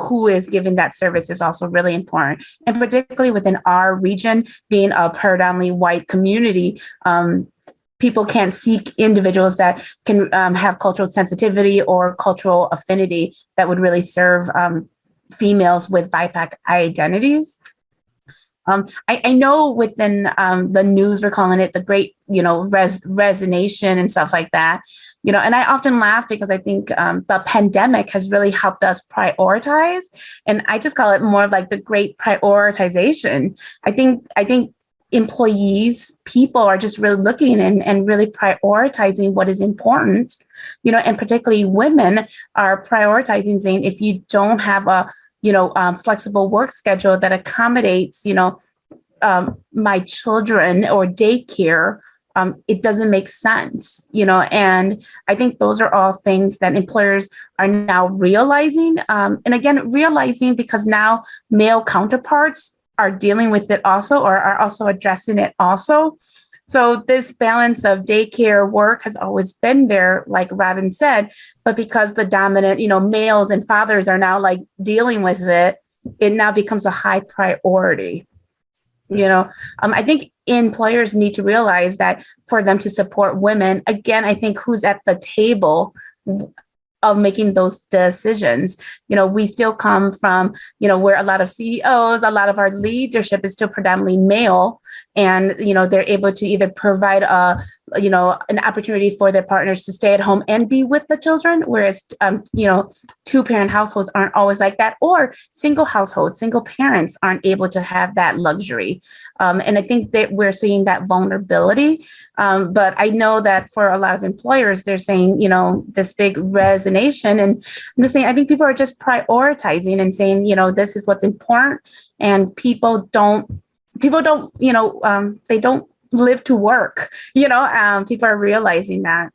who is giving that service is also really important. And particularly within our region, being a predominantly white community, people can't seek individuals that can have cultural sensitivity or cultural affinity that would really serve females with BIPOC identities. I know within the news, we're calling it the great, resignation and stuff like that, and I often laugh because I think the pandemic has really helped us prioritize. And I just call it more of like the great prioritization. I think employees, people are just really looking and really prioritizing what is important, and particularly women are prioritizing, saying if you don't have a flexible work schedule that accommodates, my children or daycare, it doesn't make sense, and I think those are all things that employers are now realizing. And again, realizing because now male counterparts are dealing with it also, or are also addressing it also. So this balance of daycare work has always been there, like Robin said, but because the dominant, males and fathers are now like dealing with it, it now becomes a high priority. I think employers need to realize that for them to support women, again, I think who's at the table of making those decisions. We still come from, where a lot of CEOs, a lot of our leadership is still predominantly male, and, they're able to either provide an opportunity for their partners to stay at home and be with the children, whereas, two-parent households aren't always like that, or single households, single parents aren't able to have that luxury. And I think that we're seeing that vulnerability. But I know that for a lot of employers, they're saying, this big resignation. And I'm just saying, I think people are just prioritizing and saying, this is what's important. And people don't, they don't live to work, people are realizing that.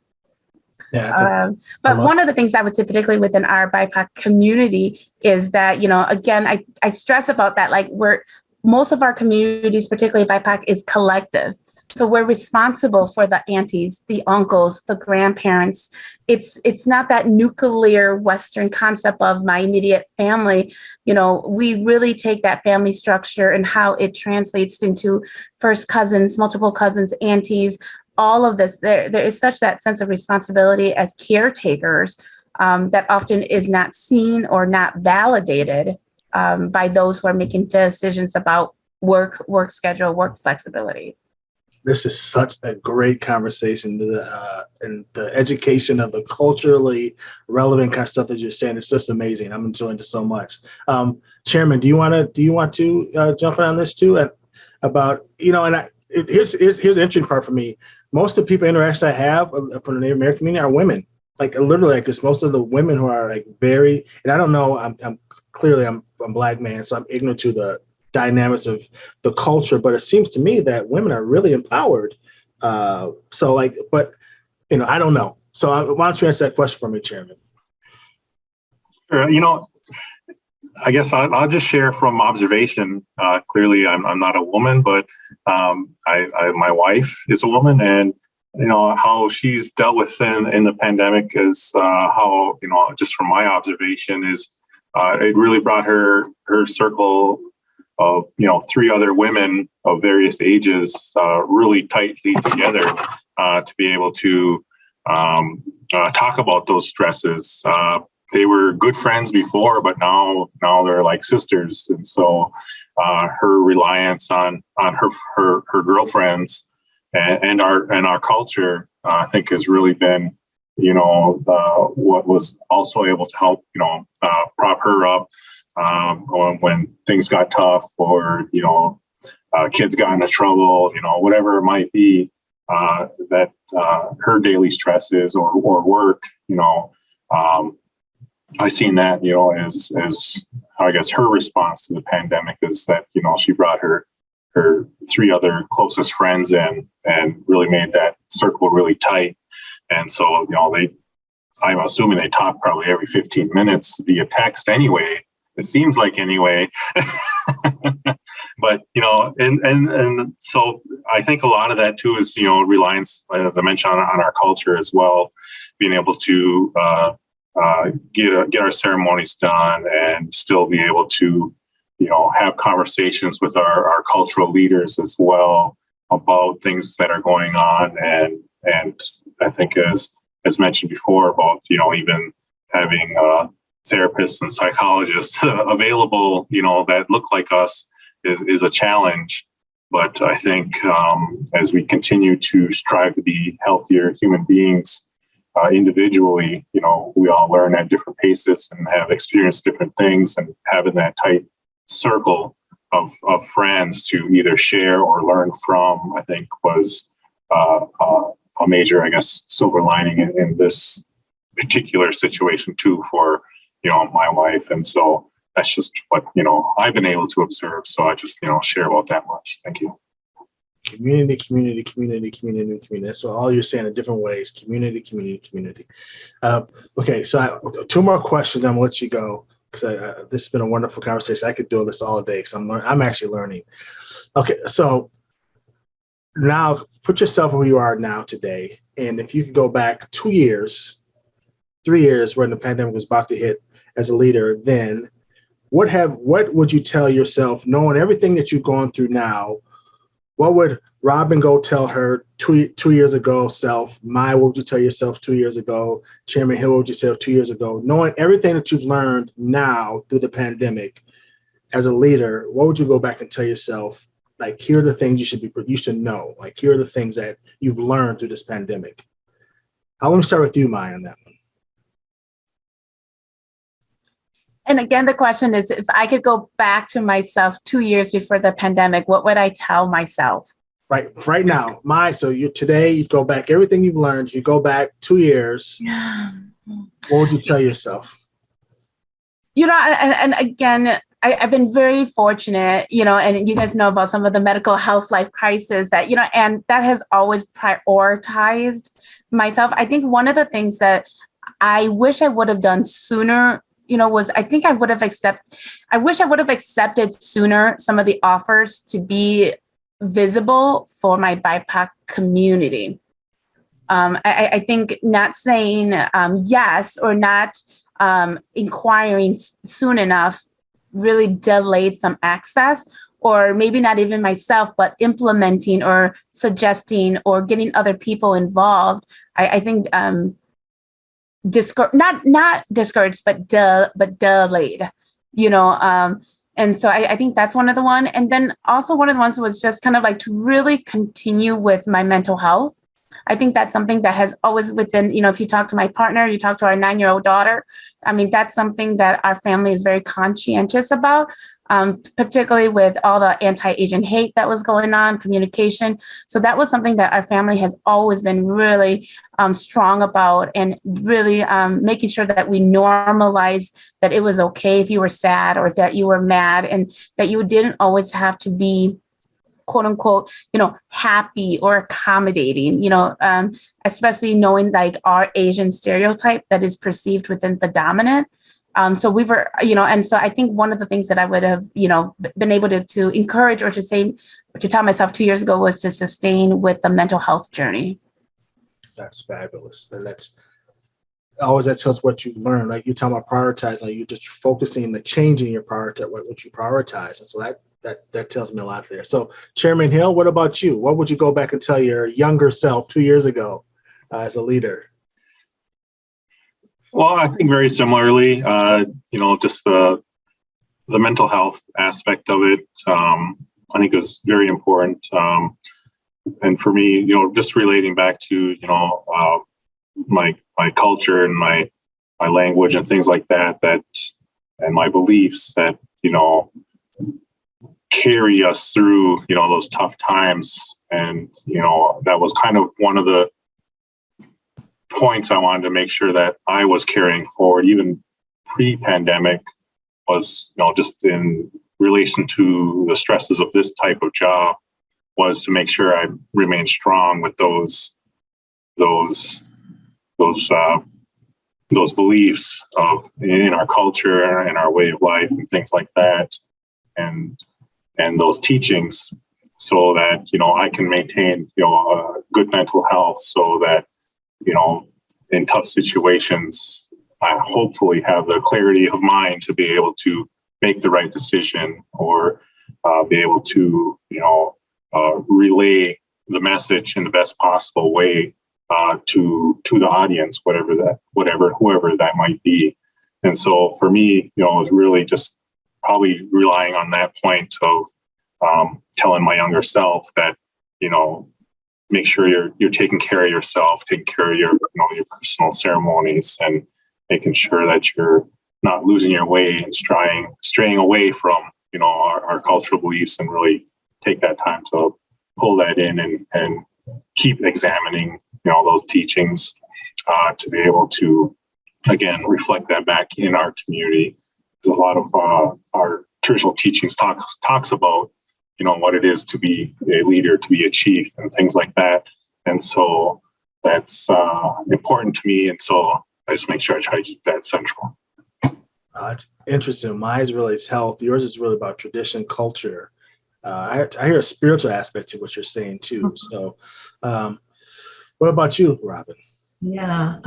Yeah. But one of the things I would say, particularly within our BIPOC community, is that, again, I stress about that, like most of our communities, particularly BIPOC, is collective. So we're responsible for the aunties, the uncles, the grandparents. It's not that nuclear Western concept of my immediate family. We really take that family structure and how it translates into first cousins, multiple cousins, aunties, all of this. There is such that sense of responsibility as caretakers that often is not seen or not validated by those who are making decisions about work schedule, work flexibility. This is such a great conversation, and the education of the culturally relevant kind of stuff that you're saying is just amazing. I'm enjoying this so much. Chairman, do you want to jump in on this too? About here's the interesting part for me. Most of the people interaction I have from the Native American community are women. Like literally, like this, most of the women who are like very, and I don't know. I'm clearly I'm a Black man, so I'm ignorant to the dynamics of the culture, but it seems to me that women are really empowered. I don't know. So why don't you answer that question for me, Chairman? Sure. I guess I'll just share from observation. Clearly, I'm not a woman, but my wife is a woman, and how she's dealt with in the pandemic is how just from my observation is it really brought her circle of three other women of various ages really tightly together to be able to talk about those stresses. They were good friends before, but now they're like sisters, and so her reliance on her girlfriends and our culture, I think, has really been what was also able to help prop her up when things got tough, or kids got into trouble, whatever it might be, that her daily stresses or work, I've seen that, as I guess her response to the pandemic is that, she brought her three other closest friends in and really made that circle really tight. And so, I'm assuming they talk probably every 15 minutes via text anyway. It seems like anyway. But, and so I think a lot of that too is, reliance, as I mentioned, on our culture as well, being able to get our ceremonies done and still be able to, have conversations with our cultural leaders as well about things that are going on. And I think as mentioned before about, even having therapists and psychologists available, that look like us is a challenge. But I think as we continue to strive to be healthier human beings individually, we all learn at different paces and have experienced different things, and having that tight circle of friends to either share or learn from, I think was a major, I guess, silver lining in this particular situation too for, my wife. And so that's just what, I've been able to observe. So I just, share about that much. Thank you. Community, community, community, community, community. That's what all you're saying in different ways. Community, community, community. Okay, so two more questions. I'm gonna let you go because this has been a wonderful conversation. I could do this all day because I'm actually learning. Okay, so now put yourself where you are now today, and if you could go back 2 years, 3 years when the pandemic was about to hit as a leader, then what would you tell yourself, knowing everything that you've gone through now? What would Robin go tell her 2 years ago self? What would you tell yourself 2 years ago? Chairman Hill, what would you say 2 years ago? Knowing everything that you've learned now through the pandemic as a leader, what would you go back and tell yourself? Like, here are the things you should know. Like, here are the things that you've learned through this pandemic. Let me start with you, Maya, on that one. And again, the question is, if I could go back to myself 2 years before the pandemic, what would I tell myself? Right now, today, you go back, everything you've learned, you go back 2 years. What would you tell yourself? And again, I've been very fortunate, and you guys know about some of the medical health life crisis that, and that has always prioritized myself. I think one of the things that I wish I would have done sooner, was I wish I would have accepted sooner some of the offers to be visible for my BIPOC community. I think not saying yes or not inquiring soon enough really delayed some access, or maybe not even myself, but implementing or suggesting or getting other people involved. I think not discouraged, but delayed, and so I think that's one of the one. And then also one of the ones was just kind of like to really continue with my mental health. I think that's something that has always within, if you talk to my partner, you talk to our 9-year-old daughter, that's something that our family is very conscientious about, particularly with all the anti-Asian hate that was going on, communication. So that was something that our family has always been really strong about, and really making sure that we normalize that it was okay if you were sad or that you were mad, and that you didn't always have to be quote unquote, happy or accommodating, especially knowing like our Asian stereotype that is perceived within the dominant. So we were, and so I think one of the things that I would have, been able to encourage or to say, or to tell myself 2 years ago was to sustain with the mental health journey. That's fabulous. And that tells what you've learned. Like you're talking about prioritizing, like you're just focusing, the changing your priority, what you prioritize. And so that tells me a lot there. So Chairman Hill, what about you? What would you go back and tell your younger self 2 years ago as a leader? Well, I think very similarly, just the mental health aspect of it, I think is very important. And for me, just relating back to, my culture and my language and things like that, and my beliefs that, carry us through, those tough times. And, that was kind of one of the points I wanted to make sure that I was carrying forward, even pre-pandemic, was, just in relation to the stresses of this type of job, was to make sure I remained strong with those beliefs in our culture and our way of life and things like that. And those teachings, so that, I can maintain, good mental health, so that, in tough situations, I hopefully have the clarity of mind to be able to make the right decision, or be able to, relay the message in the best possible way to the audience, whoever that might be. And so for me, it was really just probably relying on that point of, telling my younger self that, make sure you're taking care of yourself, taking care of your personal ceremonies, and making sure that you're not losing your way and straying away from, our cultural beliefs, and really take that time to pull that in and keep examining, those teachings to be able to, again, reflect that back in our community. Because a lot of our traditional teachings talks about, what it is to be a leader, to be a chief, and things like that. And so that's important to me. And so I just make sure I try to keep that central. It's interesting. Mine's really is health. Yours is really about tradition, culture. I hear a spiritual aspect to what you're saying too. So what about you, Robin? Yeah.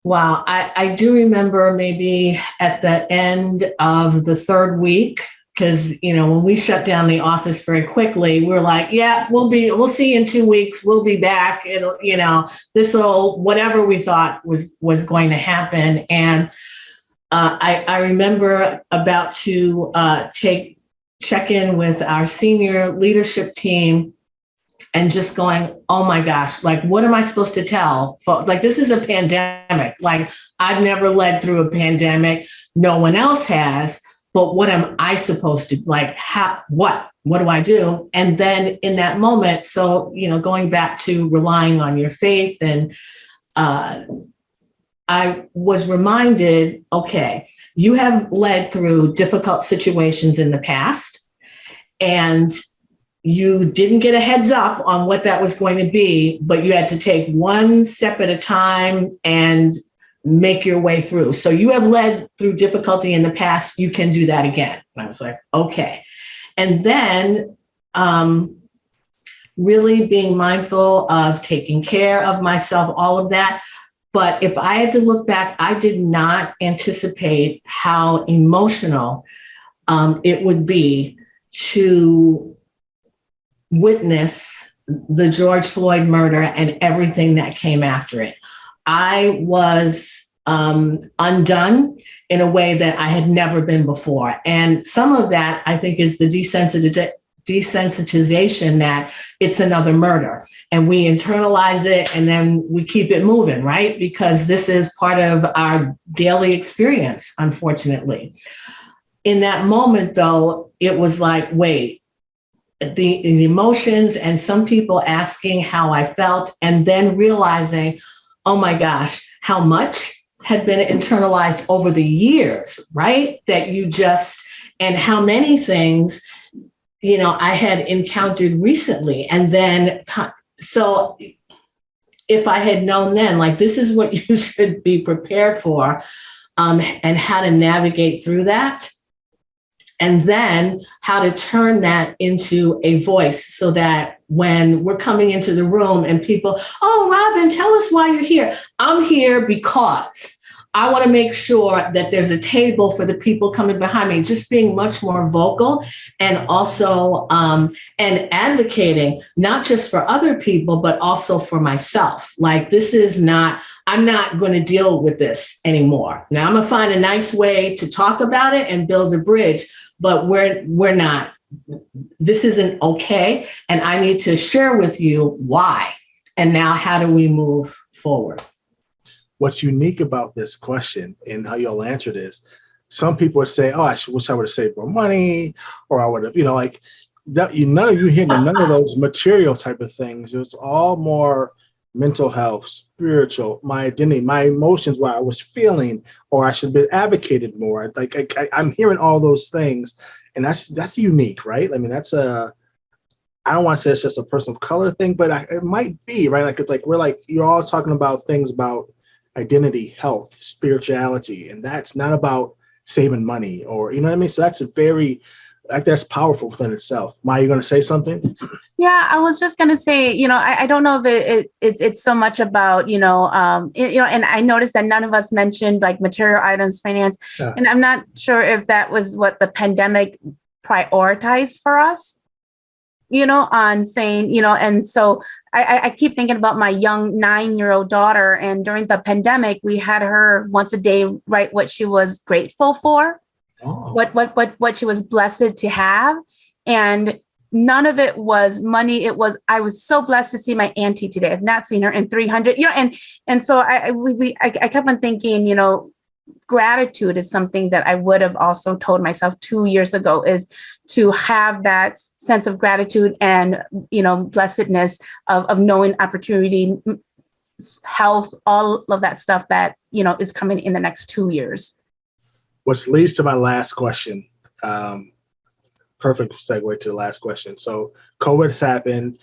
Wow. I do remember maybe at the end of the third week, because, when we shut down the office very quickly, we're like, yeah, we'll see you in 2 weeks. We'll be back. It'll, whatever we thought was going to happen. And I remember about to check in with our senior leadership team and just going, oh my gosh, like, what am I supposed to tell? Like, this is a pandemic. Like, I've never led through a pandemic. No one else has. But what am I supposed to, like, what do I do? And then in that moment, so, going back to relying on your faith, and I was reminded, okay, you have led through difficult situations in the past, and you didn't get a heads up on what that was going to be, but you had to take one step at a time and make your way through. So you have led through difficulty in the past. You can do that again. And I was like, okay. And then really being mindful of taking care of myself, all of that. But if I had to look back, I did not anticipate how emotional it would be to witness the George Floyd murder and everything that came after it. I was undone in a way that I had never been before. And some of that, I think, is the desensitization that it's another murder. And we internalize it, and then we keep it moving, right? Because this is part of our daily experience, unfortunately. In that moment, though, it was like, wait, the emotions, and some people asking how I felt, and then realizing, oh my gosh, how much had been internalized over the years, right? That and how many things, I had encountered recently. And then, so if I had known then, like, this is what you should be prepared for, and how to navigate through that. And then how to turn that into a voice, so that when we're coming into the room and people, oh, Robin, tell us why you're here. I'm here because I want to make sure that there's a table for the people coming behind me, just being much more vocal, and also and advocating, not just for other people, but also for myself. Like, I'm not going to deal with this anymore. Now I'm going to find a nice way to talk about it and build a bridge. But we're not, this isn't okay. And I need to share with you why. And now how do we move forward? What's unique about this question and how you'll answer this, some people would say, oh, I wish I would have saved more money, or I would have, like that. None of you hitting none of those material type of things. It was all more mental health, spiritual, my identity, my emotions, what I was feeling, or I should have been advocated more. Like I'm hearing all those things, and that's unique, right? I mean, I don't want to say it's just a person of color thing, but it might be, right? Like, it's like you're all talking about things about identity, health, spirituality, and that's not about saving money, or what I mean. So that's powerful within itself. Maya, you going to say something? Yeah, I was just going to say, I don't know if it's so much about, and I noticed that none of us mentioned like material items, finance, yeah. And I'm not sure if that was what the pandemic prioritized for us, on saying, and so I keep thinking about my young 9-year-old daughter, and during the pandemic, we had her once a day write what she was grateful for. Oh. What she was blessed to have. And none of it was money. It was, I was so blessed to see my auntie today. I've not seen her in 300, and so I kept on thinking, gratitude is something that I would have also told myself 2 years ago, is to have that sense of gratitude and, blessedness of knowing opportunity, health, all of that stuff that, is coming in the next 2 years. Which leads to my last question. Perfect segue to the last question. So COVID has happened.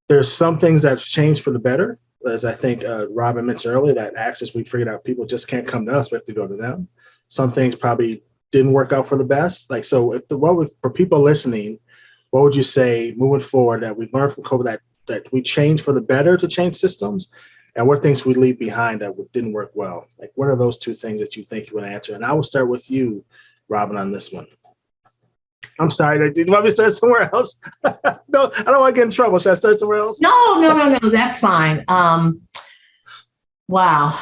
There's some things that have changed for the better. As I think Robin mentioned earlier, that access, we figured out people just can't come to us. We have to go to them. Some things probably didn't work out for the best. Like, so for people listening, what would you say moving forward that we learned from COVID that we changed for the better to change systems? And what things we leave behind that didn't work well? Like, what are those two things that you think you would answer? And I will start with you, Robin, on this one. I'm sorry. Did you want me to start somewhere else? No, I don't want to get in trouble. Should I start somewhere else? No. That's fine. Wow.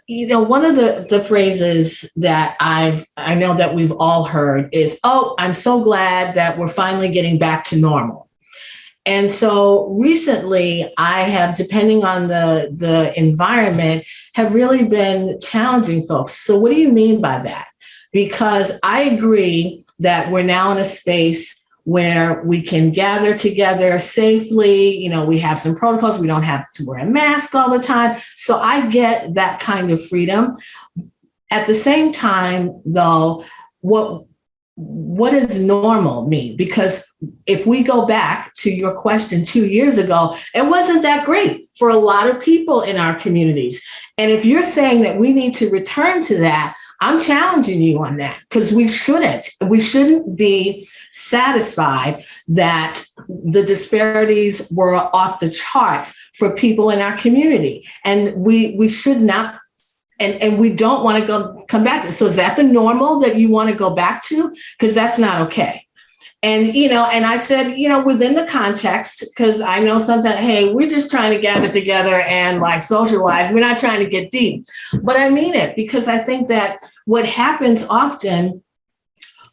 One of the phrases that I know that we've all heard is, "Oh, I'm so glad that we're finally getting back to normal." And so recently I have, depending on the environment, have really been challenging folks. So what do you mean by that? Because I agree that we're now in a space where we can gather together safely. We have some protocols. We don't have to wear a mask all the time. So I get that kind of freedom. At the same time, though, what does normal mean? Because if we go back to your question 2 years ago, it wasn't that great for a lot of people in our communities. And if you're saying that we need to return to that, I'm challenging you on that, because we shouldn't be satisfied that the disparities were off the charts for people in our community. And we should not, and we don't want to come back to it. So is that the normal that you want to go back to? Because that's not okay. And, and I said, within the context, because I know sometimes, hey, we're just trying to gather together and like socialize. We're not trying to get deep. But I mean it, because I think that what happens often,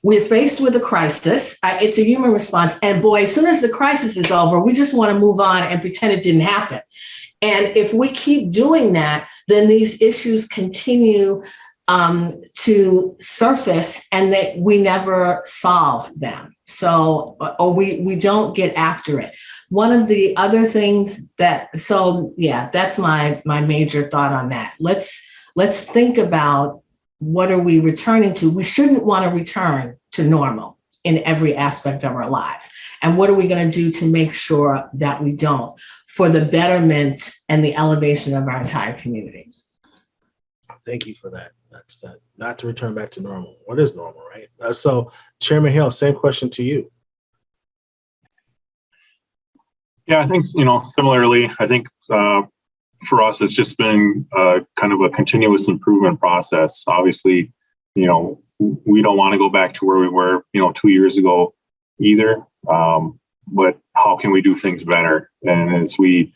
we're faced with a crisis. It's a human response. And boy, as soon as the crisis is over, we just want to move on and pretend it didn't happen. And if we keep doing that, then these issues continue to surface and that we never solve them. So, or we don't get after it. One of the other things that's my major thought on that. Let's think about, what are we returning to? We shouldn't want to return to normal in every aspect of our lives. And what are we going to do to make sure that we don't, for the betterment and the elevation of our entire community? Thank you for that. That's that. Not to return back to normal. What is normal, right? So, Chairman Hill, same question to you. Yeah, I think, similarly, I think for us, it's just been kind of a continuous improvement process. Obviously, we don't want to go back to where we were, 2 years ago either. But how can we do things better? And as we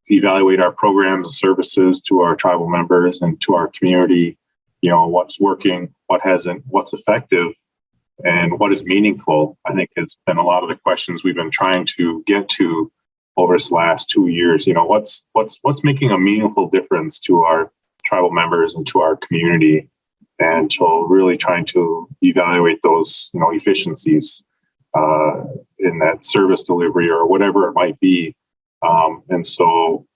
evaluate our programs and services to our tribal members and to our community, what's working, what hasn't, what's effective, and what is meaningful, I think has been a lot of the questions we've been trying to get to over this last 2 years. What's making a meaningful difference to our tribal members and to our community, and so really trying to evaluate those, efficiencies in that service delivery or whatever it might be. And so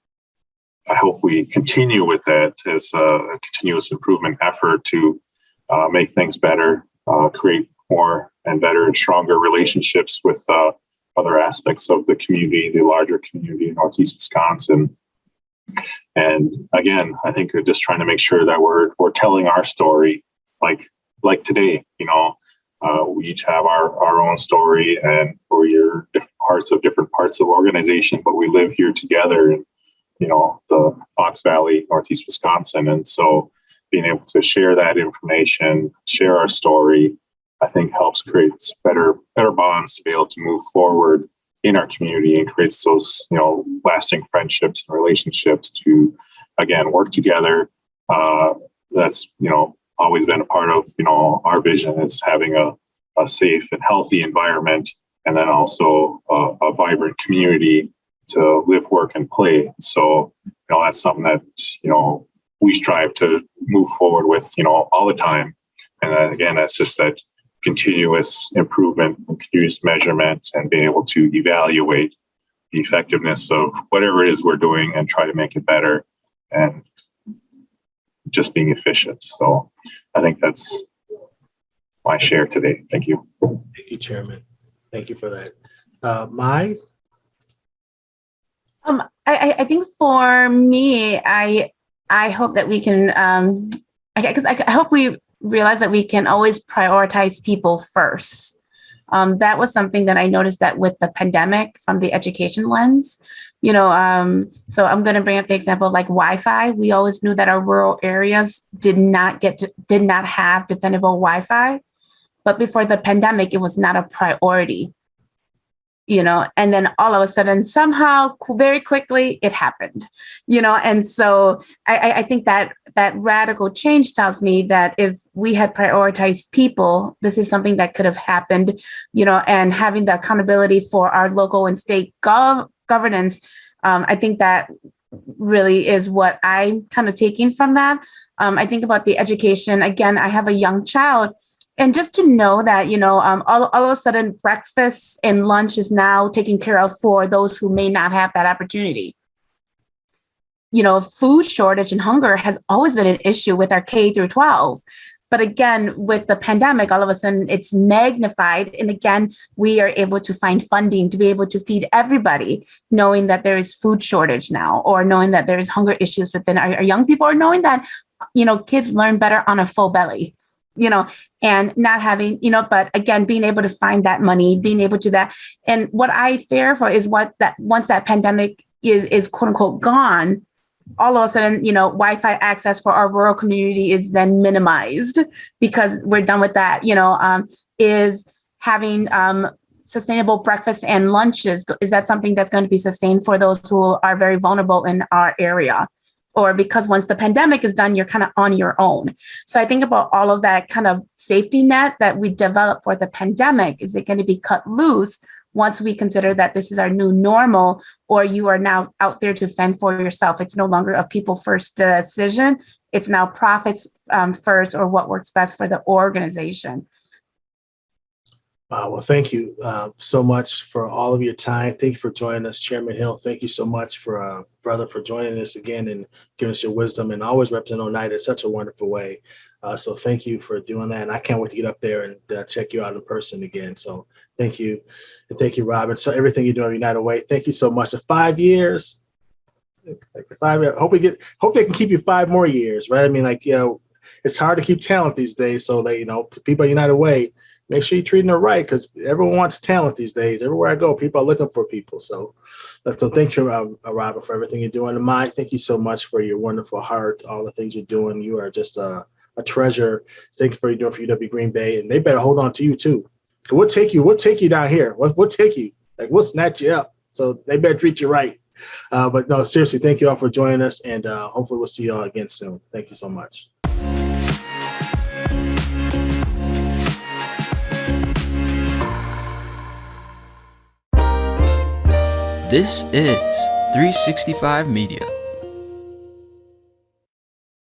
I hope we continue with that as a continuous improvement effort to make things better, create more and better and stronger relationships with other aspects of the community, the larger community in Northeast Wisconsin. And again, I think we're just trying to make sure that we're telling our story, like today. We each have our own story, and we're different parts of organization, but we live here together in the Fox Valley, Northeast Wisconsin. And so being able to share that information, share our story, I think helps create better bonds to be able to move forward in our community, and creates those, lasting friendships and relationships to, again, work together. That's, always been a part of, our vision, is having a a safe and healthy environment, and then also a vibrant community to live, work, and play. So, that's something that, we strive to move forward with, all the time. And then, again, that's just that continuous improvement and continuous measurement and being able to evaluate the effectiveness of whatever it is we're doing and try to make it better and just being efficient. So I think that's my share today. Thank you. Thank you, Chairman. Thank you for that. Mai? I think for me, I hope that we can, I hope we realize that we can always prioritize people first. That was something that I noticed that with the pandemic from the education lens, so I'm going to bring up the example of like Wi-Fi. We always knew that our rural areas did not have dependable Wi-Fi, but before the pandemic, it was not a priority. And then all of a sudden, somehow, very quickly, it happened, and so I think that radical change tells me that if we had prioritized people, this is something that could have happened, and having the accountability for our local and state governance, I think that really is what I'm kind of taking from that. I think about the education. Again, I have a young child. And just to know that, all of a sudden breakfast and lunch is now taken care of for those who may not have that opportunity. Food shortage and hunger has always been an issue with our K through 12. But again, with the pandemic, all of a sudden it's magnified. And again, we are able to find funding to be able to feed everybody, knowing that there is food shortage now, or knowing that there is hunger issues within our young people, or knowing that, kids learn better on a full belly. And not having, but again, being able to find that money, being able to that. And what I fear for is once that pandemic is quote unquote gone, all of a sudden, Wi-Fi access for our rural community is then minimized because we're done with that, is having sustainable breakfast and lunches. Is that something that's going to be sustained for those who are very vulnerable in our area? Or because once the pandemic is done, you're kind of on your own. So I think about all of that kind of safety net that we developed for the pandemic. Is it going to be cut loose once we consider that this is our new normal, or you are now out there to fend for yourself? It's no longer a people first decision. It's now profits first, or what works best for the organization. Well, thank you so much for all of your time. Thank you for joining us, Chairman Hill. Thank you so much for brother for joining us again and giving us your wisdom and always representing Oneida in such a wonderful way. So thank you for doing that. And I can't wait to get up there and check you out in person again. So thank you. And thank you, Robin. So everything you do at United Way, thank you so much. For 5 years, hope they can keep you 5 more years, right? I mean, it's hard to keep talent these days. So people at United Way, make sure you're treating her right, because everyone wants talent these days. Everywhere I go, people are looking for people. So thank you, Robin, for everything you're doing. And Mai, thank you so much for your wonderful heart, all the things you're doing. You are just a treasure. Thank you for what you're doing for UW Green Bay. And they better hold on to you, too. We'll take you down here. We'll take you. We'll snatch you up. So they better treat you right. But no, seriously, thank you all for joining us. And hopefully we'll see you all again soon. Thank you so much. This is 365 Media.